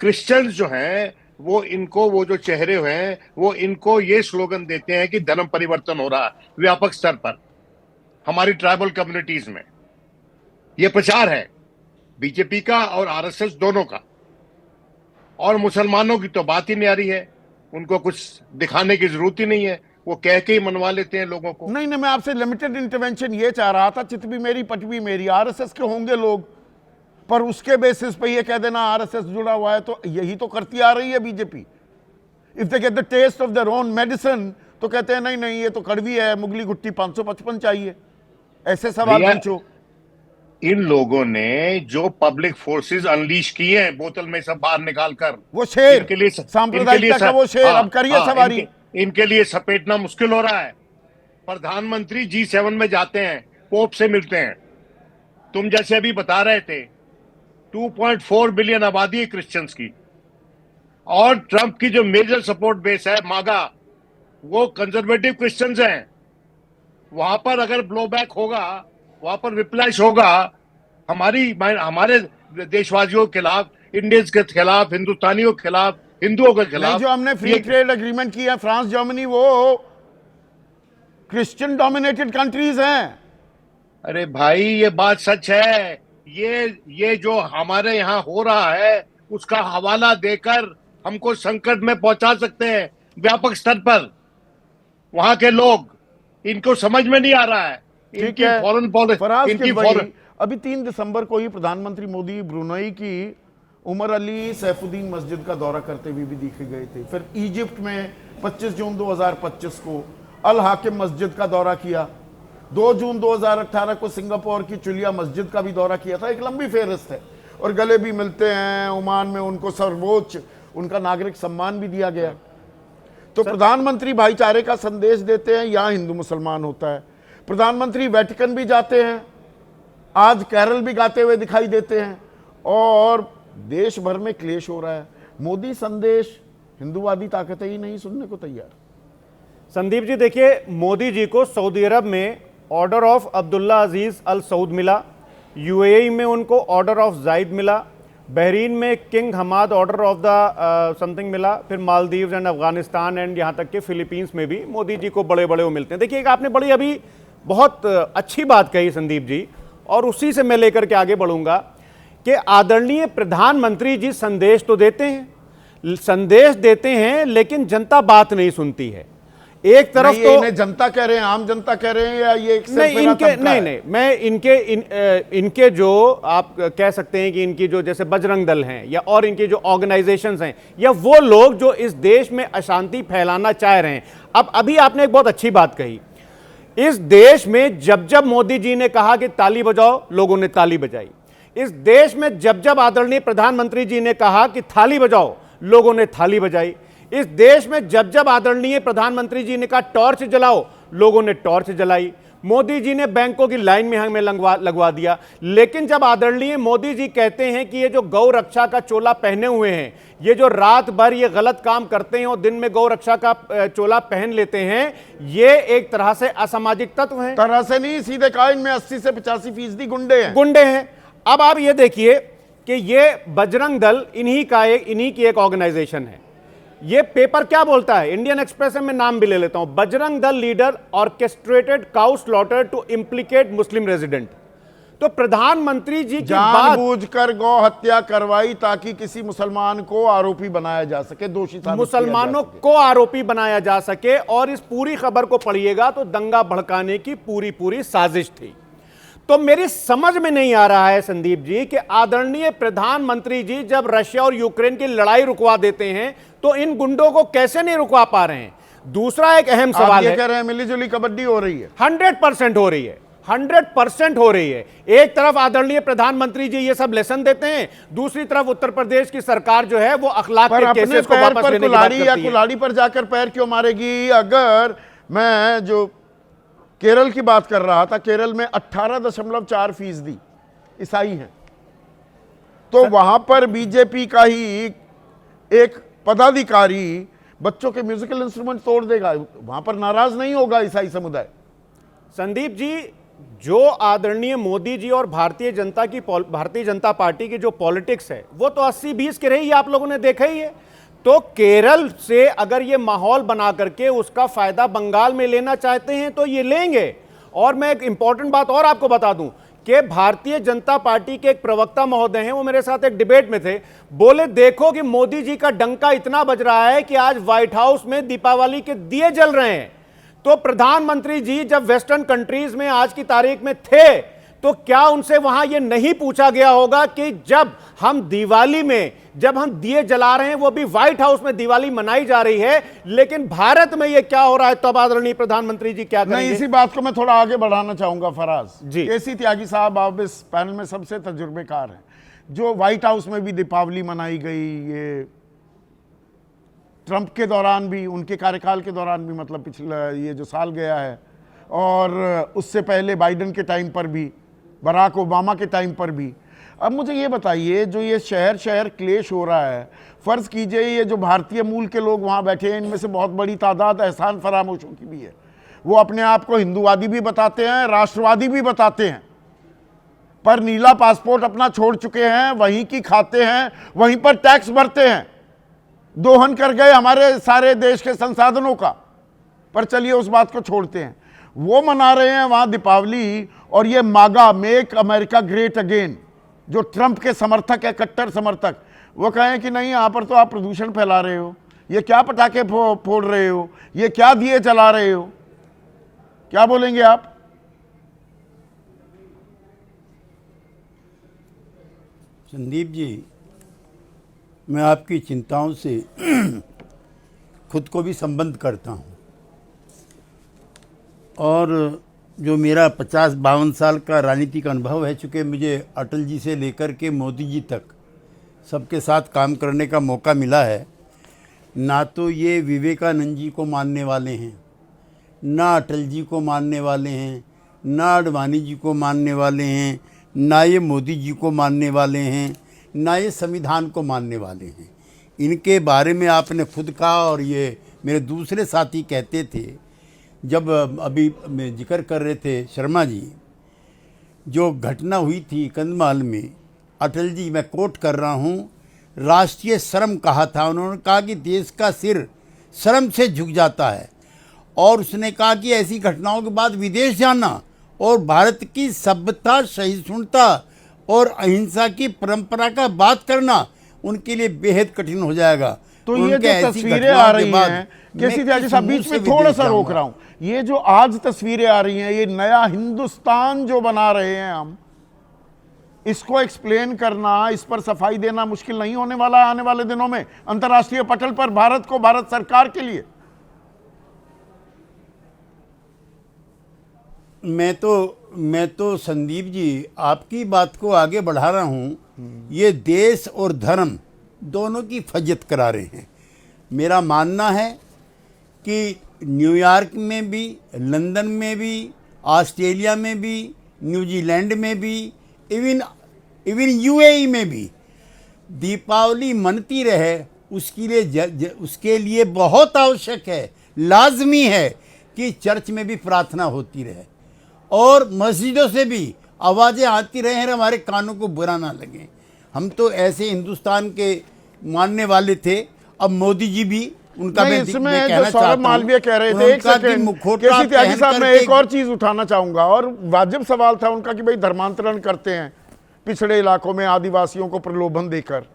Speaker 5: क्रिश्चियंस जो हैं वो इनको, वो जो चेहरे हैं वो इनको ये स्लोगन देते हैं कि धर्म परिवर्तन हो रहा है व्यापक स्तर पर हमारी ट्राइबल कम्युनिटीज में। ये प्रचार है बीजेपी का और आरएसएस दोनों का। और मुसलमानों की तो बात ही नहीं आ रही है, उनको कुछ दिखाने की जरूरत ही नहीं है, वो कह के ही मनवा लेते हैं लोगों को।
Speaker 2: नहीं, मैं आपसे लिमिटेड इंटरवेंशन ये चाह रहा था। चित भी मेरी पट भी मेरी, आरएसएस के होंगे लोग, पर उसके बेसिस पे ये कह देना आरएसएस जुड़ा हुआ है, तो यही तो करती आ रही है BJP. If they get the taste of their own medicine तो कहते हैं नहीं नहीं ये तो कड़वी है, मुगली गुट्टी 555 चाहिए। ऐसे सवाल पूछो।
Speaker 5: इन लोगों ने जो पब्लिक फोर्सेस अनलीश किए हैं बोतल में सब बाहर निकालकर,
Speaker 2: वो शेर,
Speaker 5: इनके लिए
Speaker 2: सांप्रदायिकता का वो शेर, अब करिए सवारी।
Speaker 5: इनके लिए सपेटना मुश्किल हो रहा है। प्रधानमंत्री G7 में जाते हैं, पोप से मिलते हैं। तुम जैसे अभी बता रहे थे 2.4 बिलियन आबादी है क्रिश्चियंस की, और ट्रंप की जो मेजर सपोर्ट बेस है मागा, वो कंजर्वेटिव क्रिश्चियंस हैं। वहां पर अगर ब्लोबैक होगा, वहां पर विप्लैश होगा हमारे देशवासियों के खिलाफ, इंडियंस के खिलाफ, हिंदुस्तानियों के खिलाफ, हिंदुओं के खिलाफ।
Speaker 2: जो हमने फ्री ट्रेड एग्रीमेंट किया फ्रांस जर्मनी, वो क्रिश्चियन डोमिनेटेड कंट्रीज हैं।
Speaker 5: अरे भाई ये बात सच है। ये जो हमारे यहाँ हो रहा है उसका हवाला देकर हमको संकट में पहुंचा सकते हैं व्यापक स्तर पर। वहां के लोग, इनको समझ में नहीं आ रहा है इनकी फॉरेन पॉलिसी।
Speaker 2: अभी 3 दिसंबर को ही प्रधानमंत्री मोदी ब्रुनई की उमर अली सैफुद्दीन मस्जिद का दौरा करते हुए भी दिखे गए थे। फिर इजिप्ट में 25 जून 2025 को अल हाकिम मस्जिद का दौरा किया। 2 जून 2018 को सिंगापुर की चुलिया मस्जिद का भी दौरा किया था। एक लंबी फेहरिस्त है, और गले भी मिलते हैं। ओमान में उनको सर्वोच्च उनका नागरिक सम्मान भी दिया गया। तो प्रधानमंत्री भाईचारे का संदेश देते हैं, यहाँ हिंदू मुसलमान होता है। प्रधानमंत्री वेटिकन भी जाते हैं, आज कैरल भी गाते हुए दिखाई देते हैं, और देश भर में क्लेश हो रहा है। मोदी संदेश हिंदूवादी ताकतें ही नहीं सुनने को तैयार।
Speaker 3: संदीप जी देखिए, मोदी जी को सऊदी अरब में ऑर्डर ऑफ अब्दुल्ला अजीज अल सऊद मिला, यूएई में उनको ऑर्डर ऑफ जायद मिला, बहरीन में king Hamad order of the something मिला, फिर मालदीव्स एंड अफगानिस्तान एंड यहाँ तक कि फिलीपींस में भी मोदी जी को बड़े बड़े वो मिलते हैं। देखिए, आपने बड़ी अभी बहुत अच्छी बात कही संदीप जी, और उसी से मैं लेकर के आगे बढ़ूंगा कि आदरणीय प्रधानमंत्री जी संदेश तो देते हैं, लेकिन जनता बात नहीं सुनती है।
Speaker 6: एक तरफ
Speaker 2: नहीं,
Speaker 6: तो
Speaker 2: इन्हें जनता कह रहे हैं, आम जनता कह रहे हैं, या ये एक
Speaker 6: नहीं
Speaker 2: सिरफिरा
Speaker 6: इनके
Speaker 2: तबका
Speaker 6: नहीं
Speaker 2: है?
Speaker 6: नहीं मैं इनके जो आप कह सकते हैं कि इनकी जो जैसे बजरंग दल हैं या और इनकी जो ऑर्गेनाइजेशंस हैं या वो लोग जो इस देश में अशांति फैलाना चाह रहे हैं। अब अभी आपने एक बहुत अच्छी बात कही, इस देश में जब जब मोदी जी ने कहा कि ताली बजाओ, लोगों ने ताली बजाई। इस देश में जब जब आदरणीय प्रधानमंत्री जी ने कहा कि थाली बजाओ, लोगों ने थाली बजाई। इस देश में जब जब आदरणीय प्रधानमंत्री जी ने कहा टॉर्च जलाओ, लोगों ने टॉर्च जलाई। मोदी जी ने बैंकों की लाइन में हमें लगवा दिया। लेकिन जब आदरणीय मोदी जी कहते हैं कि ये जो गौ रक्षा का चोला पहने हुए हैं, ये जो रात भर ये गलत काम करते हैं और दिन में गौ रक्षा का चोला पहन लेते हैं, ये एक तरह से असामाजिक तत्व हैं।
Speaker 2: तरह से नहीं, सीधे कहा इनमें 80 से 85%
Speaker 6: गुंडे हैं। अब आप ये देखिए कि ये बजरंग दल इन्हीं की एक ऑर्गेनाइजेशन है। ये पेपर क्या बोलता है, इंडियन एक्सप्रेस में नाम भी ले लेता हूं, Bajrang Dal leader orchestrated cow slaughter to implicate Muslim resident. तो प्रधानमंत्री जी की बात,
Speaker 2: जानबूझकर गौ हत्या करवाई ताकि किसी मुसलमान को आरोपी बनाया जा सके, दोषी साबित
Speaker 6: मुसलमानों
Speaker 2: किया जा सके।
Speaker 6: को आरोपी बनाया जा सके। और इस पूरी खबर को पढ़िएगा तो दंगा भड़काने की पूरी साजिश थी। तो मेरी समझ में नहीं आ रहा है संदीप जी कि आदरणीय प्रधानमंत्री जी जब रशिया और यूक्रेन की लड़ाई रुकवा देते हैं तो इन गुंडों को कैसे नहीं रुकवा पा रहे हैं। दूसरा एक अहम
Speaker 2: आप
Speaker 6: सवाल
Speaker 2: ये
Speaker 6: है,
Speaker 2: कह रहे हैं मिलीजुली कबड्डी हो रही है।
Speaker 6: 100% हो रही है, 100% हो रही है। एक तरफ आदरणीय प्रधानमंत्री जी ये सब लेसन देते हैं, दूसरी तरफ उत्तर प्रदेश की सरकार जो है वो अखलाक
Speaker 2: पर
Speaker 6: के
Speaker 2: अपने
Speaker 6: केसेस को
Speaker 2: पैर
Speaker 6: वापस
Speaker 2: पर
Speaker 6: लेने की बात
Speaker 2: कुल्हाड़ी या
Speaker 6: करती है।
Speaker 2: कुल्हाड़ी पर जाकर पैर क्यों मारेगी? अगर मैं जो केरल की बात कर रहा था, केरल में 18.4% ईसाई हैं, तो वहां पर बीजेपी का ही एक पदाधिकारी बच्चों के म्यूजिकल इंस्ट्रूमेंट तोड़ देगा, वहां पर नाराज नहीं होगा ईसाई समुदाय।
Speaker 6: संदीप जी, जो आदरणीय मोदी जी और भारतीय जनता पार्टी की जो पॉलिटिक्स है वो तो 80-20 की रही है, आप लोगों ने देखा ही है। तो केरल से अगर ये माहौल बना करके उसका फायदा बंगाल में लेना चाहते हैं तो ये लेंगे। और मैं एक इंपॉर्टेंट बात और आपको बता दूं कि भारतीय जनता पार्टी के एक प्रवक्ता महोदय हैं, वो मेरे साथ एक डिबेट में थे, बोले देखो कि मोदी जी का डंका इतना बज रहा है कि आज व्हाइट हाउस में दीपावली के दिए जल रहे हैं। तो प्रधानमंत्री जी जब वेस्टर्न कंट्रीज में आज की तारीख में थे तो क्या उनसे वहां यह नहीं पूछा गया होगा कि जब हम दिवाली में जब हम दिए जला रहे हैं, वो भी व्हाइट हाउस में दिवाली मनाई जा रही है, लेकिन भारत में यह क्या हो रहा है? तब आदरणीय प्रधानमंत्री जी क्या करेंगे?
Speaker 2: नहीं, इसी बात को मैं थोड़ा आगे बढ़ाना चाहूंगा फराज
Speaker 6: जी।
Speaker 2: केसी त्यागी साहब, आप इस पैनल में सबसे तजुर्बेकार हैं। जो व्हाइट हाउस में भी दीपावली मनाई गई, ये ट्रंप के दौरान भी, उनके कार्यकाल के दौरान भी, मतलब पिछला ये जो साल गया है, और उससे पहले बाइडेन के टाइम पर भी, बराक ओबामा के टाइम पर भी। अब मुझे ये बताइए, जो ये शहर शहर क्लेश हो रहा है, फ़र्ज़ कीजिए ये जो भारतीय मूल के लोग वहाँ बैठे हैं, इनमें से बहुत बड़ी तादाद एहसान फरामोशों की भी है। वो अपने आप को हिंदूवादी भी बताते हैं, राष्ट्रवादी भी बताते हैं, पर नीला पासपोर्ट अपना छोड़ चुके हैं, वहीं की खाते हैं, वहीं पर टैक्स भरते हैं, दोहन कर गए हमारे सारे देश के संसाधनों का। पर चलिए उस बात को छोड़ते हैं, वो मना रहे हैं वहाँ दीपावली। और ये मागा, मेक अमेरिका ग्रेट अगेन, जो ट्रंप के समर्थक है, कट्टर समर्थक, वो कहें कि नहीं, यहाँ पर तो आप प्रदूषण फैला रहे हो, ये क्या पटाखे फोड़ रहे हो, ये क्या दिए जला रहे हो, क्या बोलेंगे आप?
Speaker 7: संदीप जी, मैं आपकी चिंताओं से खुद को भी संबद्ध करता हूँ, और जो मेरा 50-52 साल का राजनीतिक अनुभव है, चूँकि मुझे अटल जी से लेकर के मोदी जी तक सबके साथ काम करने का मौका मिला है, ना तो ये विवेकानंद जी को मानने वाले हैं, ना अटल जी को मानने वाले हैं, ना आडवाणी जी को मानने वाले हैं, ना ये मोदी जी को मानने वाले हैं, ना ये संविधान को मानने वाले हैं। इनके बारे में आपने खुद कहा, और ये मेरे दूसरे साथी कहते थे, जब अभी मैं जिक्र कर रहे थे शर्मा जी, जो घटना हुई थी कंधमाल में, अटल जी, मैं कोट कर रहा हूँ, राष्ट्रीय शर्म कहा था। उन्होंने कहा कि देश का सिर शर्म से झुक जाता है, और उसने कहा कि ऐसी घटनाओं के बाद विदेश जाना और भारत की सभ्यता, सहिष्णुता और अहिंसा की परंपरा का बात करना उनके लिए बेहद कठिन हो जाएगा।
Speaker 2: तो ये
Speaker 7: उनके
Speaker 2: जो
Speaker 7: ऐसी
Speaker 2: तस्वीरें
Speaker 7: घटनाओं
Speaker 2: आ
Speaker 7: के
Speaker 2: रही
Speaker 7: बाद
Speaker 2: हैं,
Speaker 7: मैं
Speaker 2: केसी त्यागी
Speaker 7: किस
Speaker 2: साहब
Speaker 7: मुंह
Speaker 2: बीच
Speaker 7: से
Speaker 2: में थोड़ा
Speaker 7: विदेश
Speaker 2: सा रोक
Speaker 7: जाऊंगा?
Speaker 2: रहा हूं, ये जो आज तस्वीरें आ रही हैं, ये नया हिंदुस्तान जो बना रहे हैं हम, इसको एक्सप्लेन करना, इस पर सफाई देना मुश्किल नहीं होने वाला है आने वाले दिनों में अंतर्राष्ट्रीय पटल पर भारत को, भारत सरकार के लिए?
Speaker 7: मैं तो संदीप जी आपकी बात को आगे बढ़ा रहा हूं। ये देश और धर्म दोनों की फजत करा रहे हैं। मेरा मानना है कि न्यूयॉर्क में भी, लंदन में भी, ऑस्ट्रेलिया में भी, न्यूजीलैंड में भी, इवन यूएई में भी दीपावली मनती रहे, उसके लिए बहुत आवश्यक है, लाजमी है कि चर्च में भी प्रार्थना होती रहे और मस्जिदों से भी आवाज़ें आती रहे हैं, हमारे कानों को बुरा ना लगे। हम तो ऐसे हिंदुस्तान के मानने वाले थे। अब मोदी जी भी उनका
Speaker 2: नहीं, इसमें जो सौरभ मालवीय कह रहे थे, एक सेकंड केसी त्यागी साहब, मैं एक और चीज उठाना चाहूंगा और वाजिब सवाल था उनका कि भाई धर्मांतरण करते हैं पिछड़े इलाकों में आदिवासियों को प्रलोभन देकर,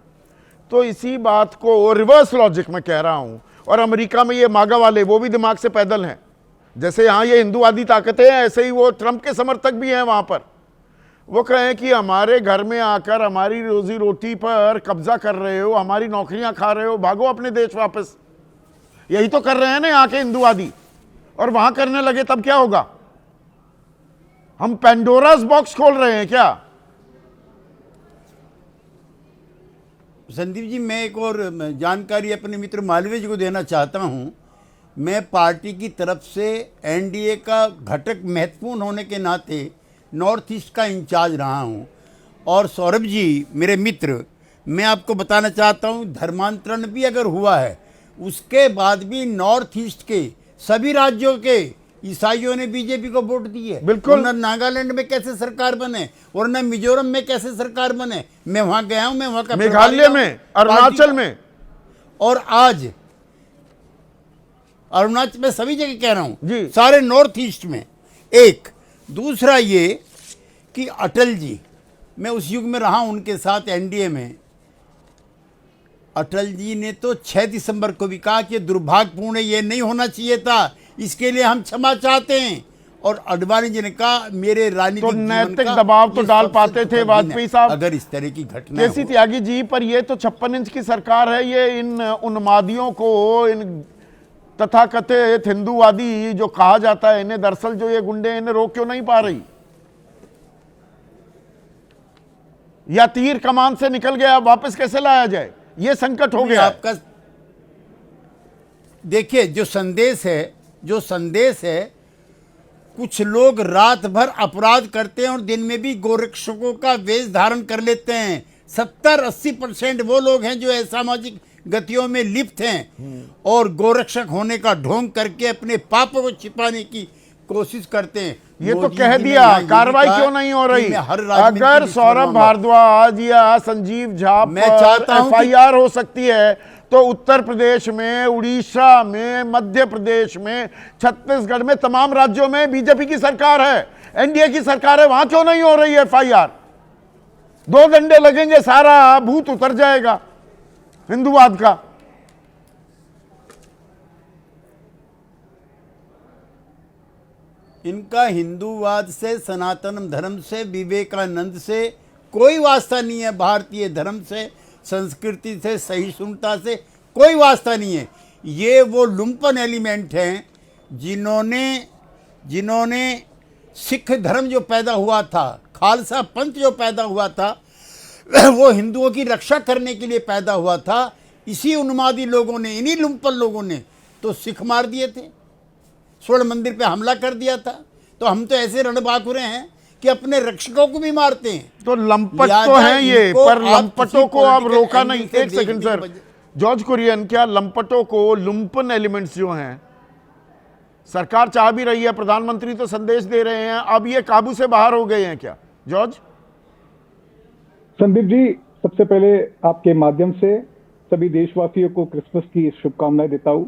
Speaker 2: तो इसी बात को रिवर्स लॉजिक में कह रहा हूं। और अमेरिका में ये मागा वाले वो भी दिमाग से पैदल हैं, जैसे यहां ये हिंदूवादी ताकतें हैं, ऐसे ही वो ट्रंप के समर्थक भी हैं वहां पर। वो कहें कि हमारे घर में आकर हमारी रोजी रोटी पर कब्जा कर रहे हो, हमारी नौकरियां खा रहे हो, भागो अपने देश वापस। यही तो कर रहे हैं ना यहाँ के हिंदूवादी, और वहां करने लगे तब क्या होगा? हम पेंडोरास बॉक्स खोल रहे हैं क्या?
Speaker 7: संदीप जी, मैं एक और जानकारी अपने मित्र मालवीय जी को देना चाहता हूं। मैं पार्टी की तरफ से एनडीए का घटक महत्वपूर्ण होने के नाते नॉर्थ ईस्ट का इंचार्ज रहा हूं। और सौरभ जी मेरे मित्र, मैं आपको बताना चाहता हूं, धर्मांतरण भी अगर हुआ है, उसके बाद भी नॉर्थ ईस्ट के सभी राज्यों के ईसाइयों ने बीजेपी को वोट दी है।
Speaker 2: बिल्कुल।
Speaker 7: वरना नागालैंड में कैसे सरकार बने, वरना मिजोरम में कैसे सरकार बने, मैं वहां गया हूं, मैं वहां का
Speaker 2: मेघालय में, अरुणाचल में,
Speaker 7: और आज अरुणाचल में, सभी जगह कह रहा हूं
Speaker 2: जी,
Speaker 7: सारे नॉर्थ ईस्ट में। एक दूसरा ये कि अटल जी, मैं उस युग में रहा हूं उनके साथ एनडीए में। अटल जी ने तो 6 दिसंबर को भी कहा कि दुर्भाग्यपूर्ण है, ये नहीं होना चाहिए था, इसके लिए हम क्षमा चाहते हैं। और अडवाणी जी ने कहा मेरे राजनीतिक
Speaker 2: तो
Speaker 7: जीवन
Speaker 2: नैतिक
Speaker 7: का
Speaker 2: दबाव तो
Speaker 7: ये
Speaker 2: डाल
Speaker 7: सबसे
Speaker 2: पाते
Speaker 7: दुखद
Speaker 2: थे
Speaker 7: दिन
Speaker 2: वाजपेयी
Speaker 7: है।
Speaker 2: साहब।
Speaker 7: अगर इस तरह की घटना
Speaker 2: केसी त्यागी जी, पर ये तो 56 इंच की सरकार है, ये इन उन्मादियों को, इन तथाकथित हिंदूवादी जो कहा जाता है इन्हें, दरअसल जो ये गुंडे, इन्हें रोक क्यों नहीं पा रही? या तीर कमान से निकल गया, वापस कैसे लाया जाए? ये संकट हो गया।
Speaker 7: आपका देखिए जो संदेश है, कुछ लोग रात भर अपराध करते हैं और दिन में भी गोरक्षकों का वेश धारण कर लेते हैं। 70-80% वो लोग हैं जो असामाजिक गतियों में लिप्त हैं और गोरक्षक होने का ढोंग करके अपने पापों को छिपाने की कोशिश करते हैं।
Speaker 2: ये तो कह दिया, कार्रवाई क्यों नहीं हो रही? अगर सौरभ भारद्वाज या संजीव झा पर एफआईआर हो सकती है, तो उत्तर प्रदेश में, उड़ीसा में, मध्य प्रदेश में, छत्तीसगढ़ में, तमाम राज्यों में बीजेपी की सरकार है, एनडीए की सरकार है, वहां क्यों नहीं हो रही है एफआईआर? 2 घंटे लगेंगे, सारा भूत उतर जाएगा हिंदूवाद का।
Speaker 7: इनका हिंदूवाद से, सनातन धर्म से, विवेकानंद से कोई वास्ता नहीं है, भारतीय धर्म से, संस्कृति से, सहिष्णुता से कोई वास्ता नहीं है। ये वो लुम्पन एलिमेंट हैं जिन्होंने सिख धर्म जो पैदा हुआ था, खालसा पंथ जो पैदा हुआ था, वो हिंदुओं की रक्षा करने के लिए पैदा हुआ था। इसी उन्मादी लोगों ने, इन्हीं लुम्पन लोगों ने तो सिख मार दिए थे, स्वर्ण मंदिर पे हमला कर दिया था। तो हम तो ऐसे रणबांकुरे हैं कि अपने रक्षकों को भी मारते हैं।
Speaker 2: तो लंपट तो हैं ये, पर लंपटों को अब रोका नहीं। एक सेकंड सर, जॉर्ज कुरियन, क्या लंपटों को, लुम्पन एलिमेंट्स जो हैं, सरकार चाह भी रही है, प्रधानमंत्री तो संदेश दे रहे हैं, अब ये काबू से बाहर हो गए हैं क्या जॉर्ज?
Speaker 8: संदीप जी, सबसे पहले आपके माध्यम से सभी देशवासियों को क्रिसमस की शुभकामनाएं देता हूं।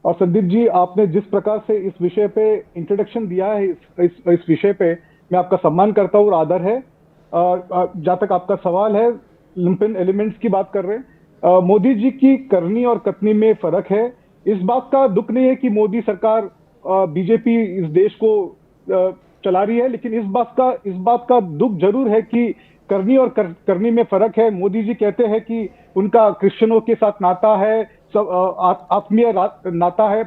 Speaker 8: और संदीप जी, आपने जिस प्रकार से इस विषय पे इंट्रोडक्शन दिया है, इस विषय पे मैं आपका सम्मान करता हूं और आदर है। जहां तक आपका सवाल है, लुम्पेन एलिमेंट्स की बात कर रहे हैं, मोदी जी की करनी और कथनी में फर्क है। इस बात का दुख नहीं है कि मोदी सरकार, बीजेपी इस देश को चला रही है, लेकिन इस बात का दुख जरूर है कि करनी और करनी में फर्क है। मोदी जी कहते हैं कि उनका क्रिश्चियनों के साथ नाता है, सब आत्मीय नाता है,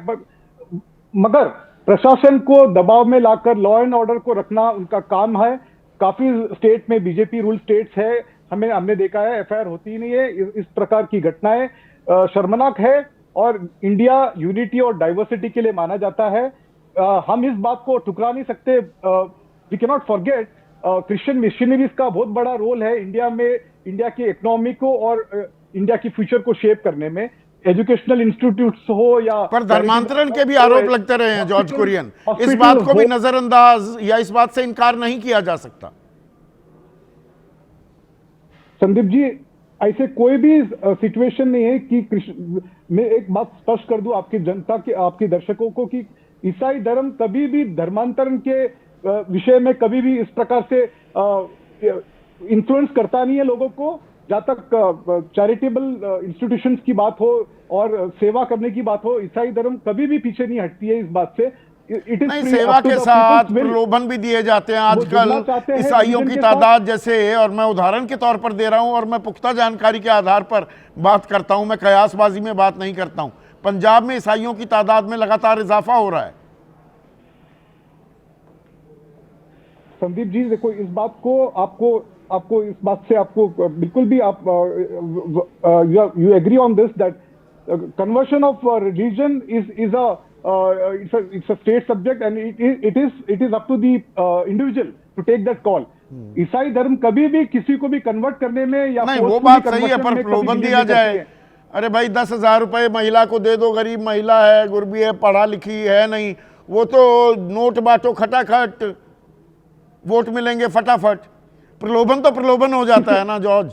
Speaker 8: मगर प्रशासन को दबाव में लाकर लॉ एंड ऑर्डर को रखना उनका काम है। काफी स्टेट में बीजेपी रूल स्टेट्स है, हमने देखा है एफआईआर होती ही नहीं है। इस प्रकार की घटनाएं शर्मनाक है और इंडिया यूनिटी और डाइवर्सिटी के लिए माना जाता है। हम इस बात को ठुकरा नहीं सकते। We cannot forget Christian missionaries का बहुत बड़ा रोल है इंडिया में, इंडिया की इकोनॉमी को और इंडिया की फ्यूचर को शेप करने में। एजुकेशनल इंस्टीट्यूट्स हो या
Speaker 2: पर धर्मांतरण के भी आरोप लगते रहे हैं जॉर्ज कुरियन, इस बात को भी नजरअंदाज या इस बात से इनकार नहीं किया जा सकता।
Speaker 8: संदीप जी, ऐसे कोई भी सिचुएशन नहीं है कि मैं एक बात स्पष्ट कर दूं आपकी जनता के, आपके दर्शकों को, कि ईसाई धर्म कभी भी धर्मांतरण के विषय में कभी भी इस प्रकार से इन्फ्लुएंस करता नहीं है लोगों को। जहां तक चैरिटेबल इंस्टीट्यूशंस की बात हो और सेवा करने की बात हो, ईसाई धर्म कभी भी पीछे नहीं हटती है इस बात से।
Speaker 2: नहीं, सेवा के साथ प्रलोभन भी दिए जाते हैं आजकल ईसाइयों की तादाद जैसे, और मैं उदाहरण के तौर पर दे रहा हूं और मैं पुख्ता जानकारी के आधार पर बात करता हूं, मैं कयासबाजी में बात नहीं करता हूं। पंजाब में ईसाइयों की तादाद में लगातार इजाफा हो रहा है।
Speaker 8: संदीप जी देखो, इस बात को आपको इस बात से आपको बिल्कुल भी आप you agree on this that conversion of religion is a it's a state subject and it is up to the individual to take that call. ईसाई धर्म कभी भी किसी को भी कन्वर्ट करने में या
Speaker 2: नहीं, वो बात सही है, पर प्रलोभन दिया जाए, अरे भाई 10,000 रुपए महिला को दे दो, गरीब महिला है, गुरबी है, पढ़ा लिखी है नहीं, वो तो नोट बांटो खटाखट, वोट मिलेंगे फटाफट। प्रलोभन तो प्रलोभन हो जाता है ना जॉर्ज।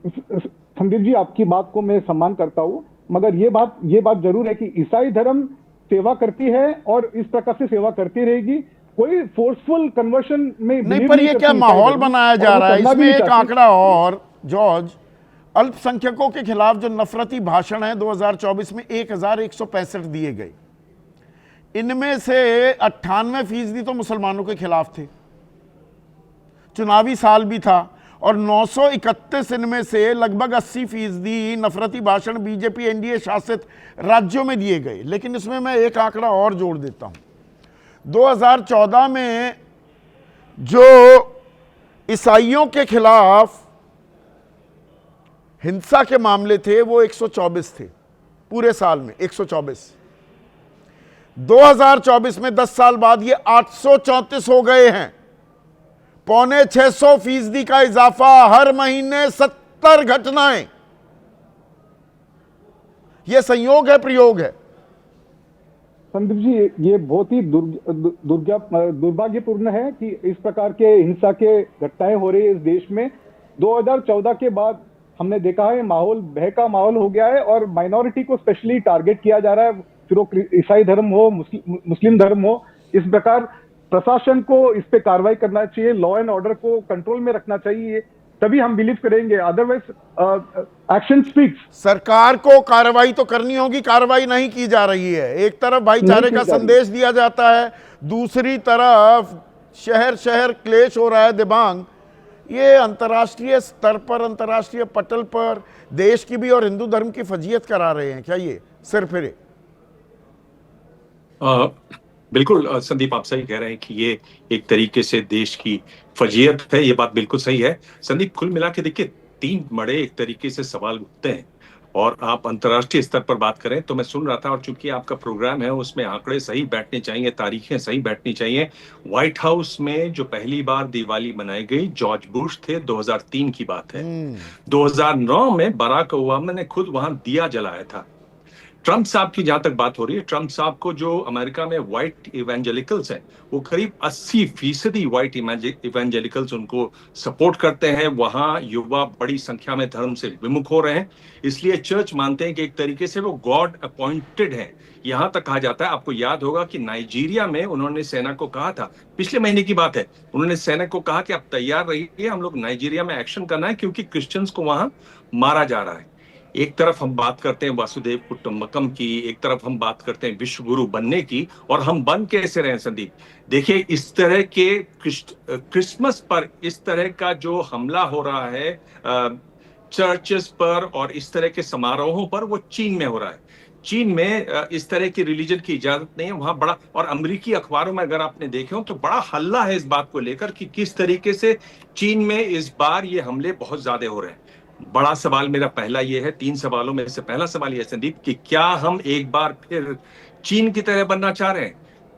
Speaker 8: संदीप जी, आपकी बात को मैं सम्मान करता हूं, मगर ये बात जरूर है कि ईसाई धर्म सेवा करती है और इस प्रकार से सेवा करती रहेगी। कोई फोर्सफुल कन्वर्शन में
Speaker 2: नहीं, पर ये क्या माहौल बनाया जा रहा है? इसमें एक आंकड़ा और जॉर्ज, अल्पसंख्यकों के खिलाफ जो नफरती भाषण है 2024 में 1165 दिए गए, इनमें से 98% तो मुसलमानों के खिलाफ थे, चुनावी साल भी था, और 931 इनमें से लगभग 80% नफरती भाषण बीजेपी एनडीए शासित राज्यों में दिए गए। लेकिन इसमें मैं एक आंकड़ा और जोड़ देता हूं, 2014 में जो ईसाइयों के खिलाफ हिंसा के मामले थे वो 124 थे, पूरे साल में 124। 2024 में 10 साल बाद ये 834 हो गए हैं, 650% का इजाफा। हर महीने 70 घटनाएं। यह संयोग है, प्रयोग है?
Speaker 8: संदीप जी, ये बहुत ही दुर्भाग्यपूर्ण है कि इस प्रकार के हिंसा के घटनाएं हो रही है इस देश में। 2014 के बाद हमने देखा है माहौल भय का माहौल हो गया है और माइनॉरिटी को स्पेशली टारगेट किया जा रहा है, फिर वो ईसाई धर्म हो, मुस्लिम धर्म हो। इस प्रकार प्रशासन को इस पे कार्रवाई करना चाहिए, लॉ एंड ऑर्डर को कंट्रोल में रखना चाहिए, तभी हम बिलीव करेंगे, अदरवाइज एक्शन स्पीक्स।
Speaker 2: सरकार को कार्रवाई तो करनी होगी, कार्रवाई नहीं की जा रही है। एक तरफ भाईचारे का संदेश दिया जाता है, दूसरी तरफ शहर शहर क्लेश हो रहा है। दिबांग, ये अंतर्राष्ट्रीय स्तर पर, अंतर्राष्ट्रीय पटल पर देश की भी और हिंदू धर्म की फजीयत करा रहे हैं क्या ये सिर फिरे?
Speaker 9: बिल्कुल संदीप, आप सही कह रहे हैं कि ये एक तरीके से देश की फजीयत है, ये बात बिल्कुल सही है। संदीप, कुल मिला के देखिए 3 बड़े एक तरीके से सवाल उठते हैं, और आप अंतर्राष्ट्रीय स्तर पर बात करें तो मैं सुन रहा था, और चूंकि आपका प्रोग्राम है उसमें आंकड़े सही बैठने चाहिए, तारीखें सही बैठनी चाहिए। व्हाइट हाउस में जो पहली बार दिवाली मनाई गई जॉर्ज बुश थे, 2003 की बात है। 2009 में बराक ओबामा ने खुद वहां दिया जलाया था। ट्रंप साहब की जहां तक बात हो रही है, ट्रंप साहब को जो अमेरिका में व्हाइट इवेंजेलिकल्स हैं, वो करीब 80% व्हाइट इवेंजेलिकल्स उनको सपोर्ट करते हैं। वहां युवा बड़ी संख्या में धर्म से विमुख हो रहे हैं, इसलिए चर्च मानते हैं कि एक तरीके से वो गॉड अपॉइंटेड हैं। यहां तक कहा जाता है, आपको याद होगा कि नाइजीरिया में उन्होंने सेना को कहा था, पिछले महीने की बात है, उन्होंने सेना को कहा कि आप तैयार रहिए, हम लोग नाइजीरिया में एक्शन करना है क्योंकि क्रिश्चियंस को वहां मारा जा रहा है। एक तरफ हम बात करते हैं वासुदेव कुटुंबकम की, एक तरफ हम बात करते हैं विश्व गुरु बनने की, और हम बन कैसे रहे संदीप? देखिए, इस तरह के क्रिसमस पर इस तरह का जो हमला हो रहा है चर्चेस पर और इस तरह के समारोहों पर, वो चीन में हो रहा है। चीन में इस तरह की रिलीजन की इजाजत नहीं है वहां। बड़ा, और अमेरिकी अखबारों में अगर आपने देखे हो तो बड़ा हल्ला है इस बात को लेकर कि किस तरीके से चीन में इस बार ये हमले बहुत ज्यादा हो रहे हैं। बड़ा सवाल मेरा पहला ये है, 3 सवालों में से पहला सवाल ये है संदीप कि क्या हम एक बार फिर चीन की तरह बनना चाह रहे हैं?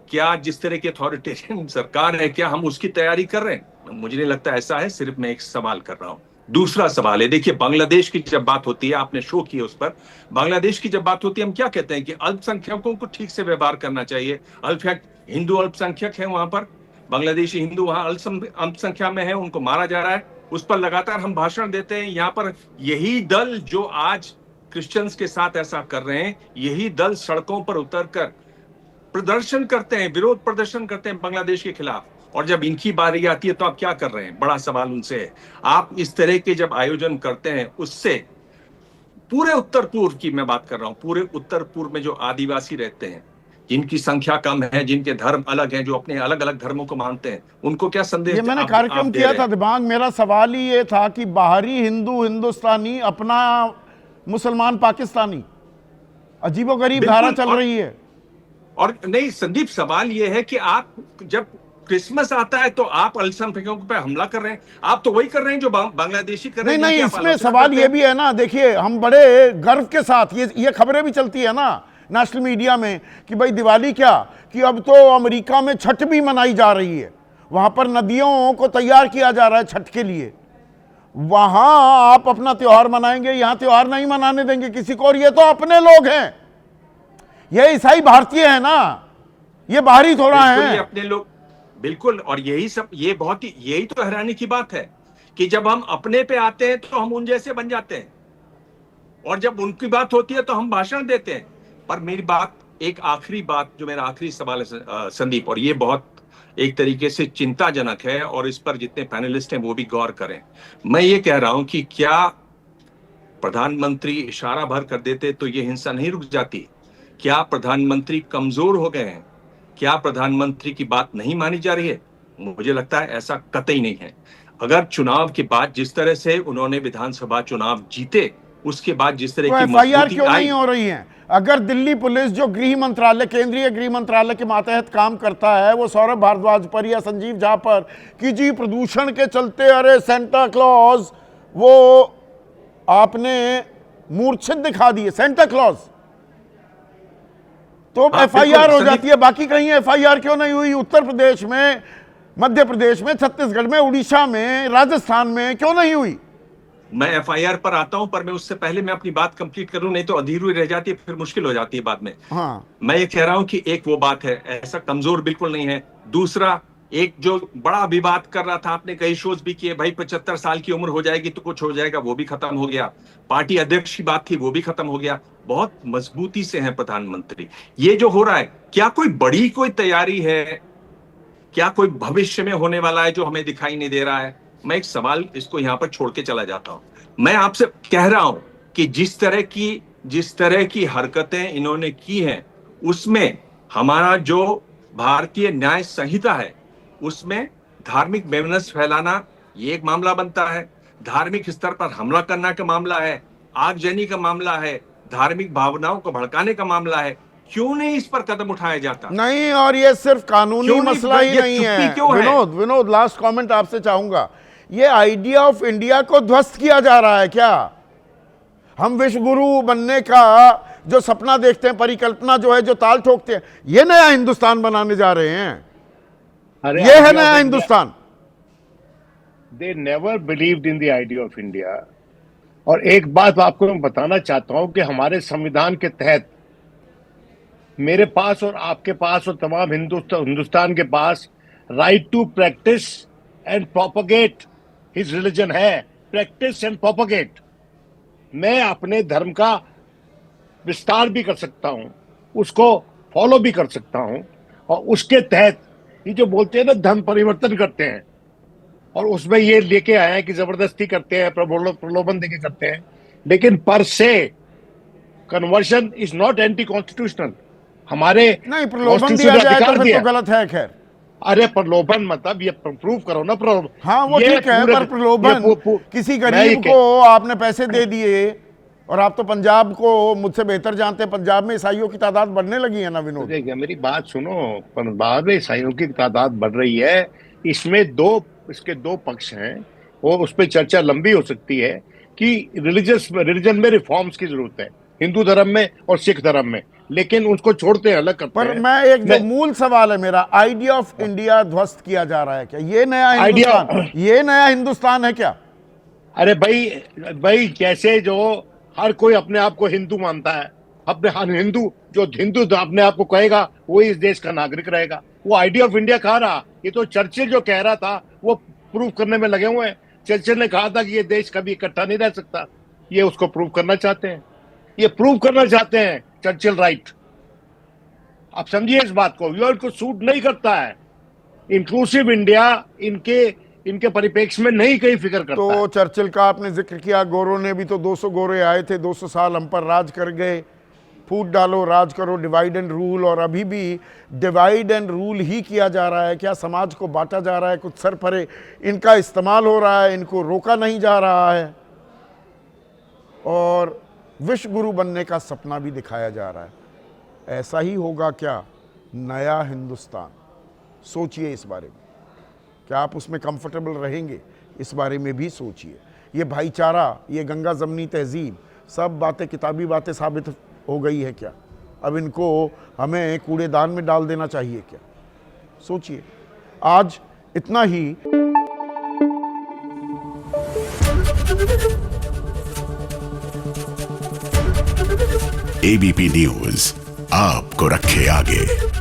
Speaker 9: क्या जिस तरह की अथॉरिटेरियन सरकार है, क्या हम उसकी तैयारी कर रहे हैं? मुझे नहीं लगता ऐसा है, सिर्फ मैं एक सवाल कर रहा हूं। दूसरा सवाल है, देखिए बांग्लादेश की जब बात होती है, आपने शो किया उस पर, बांग्लादेश की जब बात होती है हम क्या कहते हैं कि अल्पसंख्यकों को ठीक से व्यवहार करना चाहिए। हिंदू अल्पसंख्यक है वहां पर, बांग्लादेशी हिंदू वहां अल्पसंख्या में है, उनको मारा जा रहा है, उस पर लगातार हम भाषण देते हैं। यहाँ पर यही दल जो आज क्रिश्चियंस के साथ ऐसा कर रहे हैं, यही दल सड़कों पर उतरकर प्रदर्शन करते हैं, विरोध प्रदर्शन करते हैं बांग्लादेश के खिलाफ। और जब इनकी बारी आती है तो आप क्या कर रहे हैं? बड़ा सवाल उनसे है। आप इस तरह के जब आयोजन करते हैं, उससे पूरे उत्तर पूर्व की मैं बात कर रहा हूं, पूरे उत्तर पूर्व में जो आदिवासी रहते हैं, जिनकी संख्या कम है, जिनके धर्म अलग हैं, जो अपने अलग अलग धर्मों को मानते हैं, उनको क्या संदेश
Speaker 2: ये मैंने कार्यक्रम किया था दिमाग, मेरा सवाल ही ये था कि बाहरी हिंदू हिंदुस्तानी, अपना मुसलमान पाकिस्तानी, अजीबोगरीब धारा चल रही है।
Speaker 9: और नहीं संदीप, सवाल ये है कि आप जब क्रिसमस आता है तो आप अल्पसंख्यकों पे हमला कर रहे हैं। आप तो वही कर रहे हैं जो बांग्लादेशी कर रहे हैं।
Speaker 2: नहीं, इसमें सवाल ये भी है ना, देखिए हम बड़े गर्व के साथ ये खबरें भी चलती है ना नेशनल मीडिया में कि भाई दिवाली क्या, कि अब तो अमेरिका में छठ भी मनाई जा रही है, वहां पर नदियों को तैयार किया जा रहा है छठ के लिए। वहां आप अपना त्योहार मनाएंगे, यहां त्योहार नहीं मनाने देंगे किसी को। और ये तो अपने लोग हैं, ये ईसाई भारतीय है ना, ये बाहरी थोड़ा है।
Speaker 9: अपने लोग, बिल्कुल। और यही सब, यही तो हैरानी की बात है कि जब हम अपने पे आते हैं तो हम उन जैसे बन जाते हैं, और जब उनकी बात होती है तो हम भाषण देते हैं। पर मेरी बात, एक आखिरी बात जो मेरा आखिरी सवाल है संदीप, और ये बहुत एक तरीके से चिंताजनक है, और इस पर जितने पैनलिस्ट हैं वो भी गौर करें। मैं ये कह रहा हूं कि क्या प्रधानमंत्री इशारा भर कर देते तो ये हिंसा नहीं रुक जाती? क्या प्रधानमंत्री कमजोर हो गए हैं? क्या प्रधानमंत्री की बात नहीं मानी जा रही है? मुझे लगता है ऐसा कतई नहीं है। अगर चुनाव के बाद जिस तरह से उन्होंने विधानसभा चुनाव जीते, उसके बाद जिस तरह की
Speaker 2: एफआईआर क्यों नहीं हो रही है? अगर दिल्ली पुलिस जो गृह मंत्रालय, केंद्रीय गृह मंत्रालय के मातहत काम करता है, वो सौरभ भारद्वाज पर या संजीव झा पर कि जी प्रदूषण के चलते अरे सेंटा क्लॉज, वो आपने मूर्छित दिखा दिए सेंटा क्लॉज, तो एफआईआर हो जाती है। बाकी कहीं एफआईआर क्यों नहीं हुई? उत्तर प्रदेश में, मध्य प्रदेश में, छत्तीसगढ़ में, उड़ीसा में, राजस्थान में क्यों नहीं हुई?
Speaker 9: मैं एफआईआर पर आता हूं, पर मैं उससे पहले मैं अपनी बात कंप्लीट करूं, नहीं तो अधूरी रह जाती है, फिर मुश्किल हो जाती है बाद में।
Speaker 2: हाँ,
Speaker 9: मैं ये कह रहा हूं कि एक वो बात है, ऐसा कमजोर बिल्कुल नहीं है। दूसरा, एक जो बड़ा विवाद कर रहा था, आपने कई शोज भी किए, भाई 75 साल की उम्र हो जाएगी तो कुछ हो जाएगा, वो भी खत्म हो गया। पार्टी अध्यक्ष की बात थी, वो भी खत्म हो गया। बहुत मजबूती से हैं प्रधानमंत्री। ये जो हो रहा है, क्या कोई बड़ी कोई तैयारी है? क्या कोई भविष्य में होने वाला है जो हमें दिखाई नहीं दे रहा है? मैं एक सवाल इसको यहां पर छोड़ के चला जाता हूं। मैं आपसे कह रहा हूं कि जिस तरह की हरकतें इन्होंने की हैं, उसमें हमारा जो भारतीय न्याय संहिता है, उसमें धार्मिक बेमनस फैलाना ये एक मामला बनता है, धार्मिक स्तर पर हमला करना का मामला है, आगजनी का मामला है, धार्मिक भावनाओं को भड़काने का मामला है। क्यों नहीं इस पर कदम उठाया जाता?
Speaker 2: नहीं, और ये सिर्फ कानूनी मसला ही नहीं है। विनोद लास्ट कमेंट आपसे चाहूंगा, ये आइडिया ऑफ इंडिया को ध्वस्त किया जा रहा है क्या? हम विश्व गुरु बनने का जो सपना देखते हैं, परिकल्पना जो है, जो ताल ठोकते हैं, ये नया हिंदुस्तान बनाने जा रहे हैं। ये है नया Hindustan.
Speaker 5: They never believed in the idea of India। और एक बात आपको मैं बताना चाहता हूं कि हमारे संविधान के तहत मेरे पास और आपके पास और तमाम हिंदुस्तान के पास right to practise and propagate his religion है। प्रैक्टिस एंड प्रोपगेट, मैं अपने धर्म का विस्तार भी कर सकता हूं, उसको फॉलो भी कर सकता हूं, और उसके तहत ये जो बोलते हैं ना धर्म परिवर्तन करते हैं, और उसमें ये लेके आए हैं कि जबरदस्ती करते हैं, प्रलोभन देके करते हैं, लेकिन पर से conversion is not anti constitutional. हमारे
Speaker 2: नहीं, प्रलोभन
Speaker 5: Constitution
Speaker 2: दिया
Speaker 5: ने
Speaker 2: जाए
Speaker 5: अधिकार
Speaker 2: तो फिर
Speaker 5: दिया।
Speaker 2: तो गलत है। खैर,
Speaker 5: अरे प्रलोभन मतलब ये प्रूव करो ना प्रलोभन।
Speaker 2: हाँ वो
Speaker 5: ये
Speaker 2: ठीक है,
Speaker 5: पूरे-
Speaker 2: पर प्रलोभन किसी
Speaker 5: मैं
Speaker 2: गरीब
Speaker 5: ये
Speaker 2: को आपने पैसे दे दिए, और आप तो पंजाब को मुझसे बेहतर जानते हैं, पंजाब में ईसाइयों की तादाद बढ़ने लगी है ना विनोद।
Speaker 5: देखिए मेरी बात सुनो, पंजाब में ईसाइयों की तादाद बढ़ रही है, इसमें इसके दो पक्ष हैं, वो उस पर चर्चा लंबी हो सकती है कि रिलीजन में रिफॉर्म्स की जरूरत है, हिंदू धर्म में और सिख धर्म में, लेकिन उसको छोड़ते हैं, अलग करते
Speaker 2: पर
Speaker 5: हैं।
Speaker 2: मैं एक जो मूल सवाल है मेरा, आइडिया ऑफ इंडिया ध्वस्त किया जा रहा है क्या? ये नया हिंदुस्तान है क्या?
Speaker 5: अरे भाई जैसे जो हर कोई अपने आप को हिंदू मानता है, अपने हिंदू अपने आप को कहेगा वही इस देश का नागरिक रहेगा। वो आइडिया ऑफ इंडिया कहाँ रहा? ये तो चर्चिल जो कह रहा था वो प्रूव करने में लगे हुए हैं। चर्चिल ने कहा था कि ये देश कभी इकट्ठा नहीं रह सकता, ये उसको प्रूव करना चाहते हैं, ये प्रूव करना चाहते हैं चर्चिल राइट। आप समझिए इस बात को, यूरोप को सूट नहीं करता है इंक्लूसिव इंडिया, इनके परिप्रेक्ष्य में नहीं कहीं फिक्र करता
Speaker 2: तो
Speaker 5: है।
Speaker 2: चर्चिल का आपने जिक्र किया, गोरों ने भी तो 200 गोरे आए थे, 200 साल हम पर राज कर गए, फूट डालो राज करो, डिवाइड एंड रूल, और अभी भी डिवाइड एंड रूल ही किया जा रहा है क्या? समाज को बांटा जा रहा है, कुछ सरफरे इनका इस्तेमाल हो रहा है, इनको रोका नहीं जा रहा है, और विश्व गुरु बनने का सपना भी दिखाया जा रहा है। ऐसा ही होगा क्या नया हिंदुस्तान? सोचिए इस बारे में, क्या आप उसमें कंफर्टेबल रहेंगे? इस बारे में भी सोचिए। ये भाईचारा, ये गंगा जमनी तहजीब, सब बातें किताबी बातें साबित हो गई है क्या? अब इनको हमें कूड़ेदान में डाल देना चाहिए क्या? सोचिए। आज इतना ही।
Speaker 1: एबीपी न्यूज आपको रखे आगे।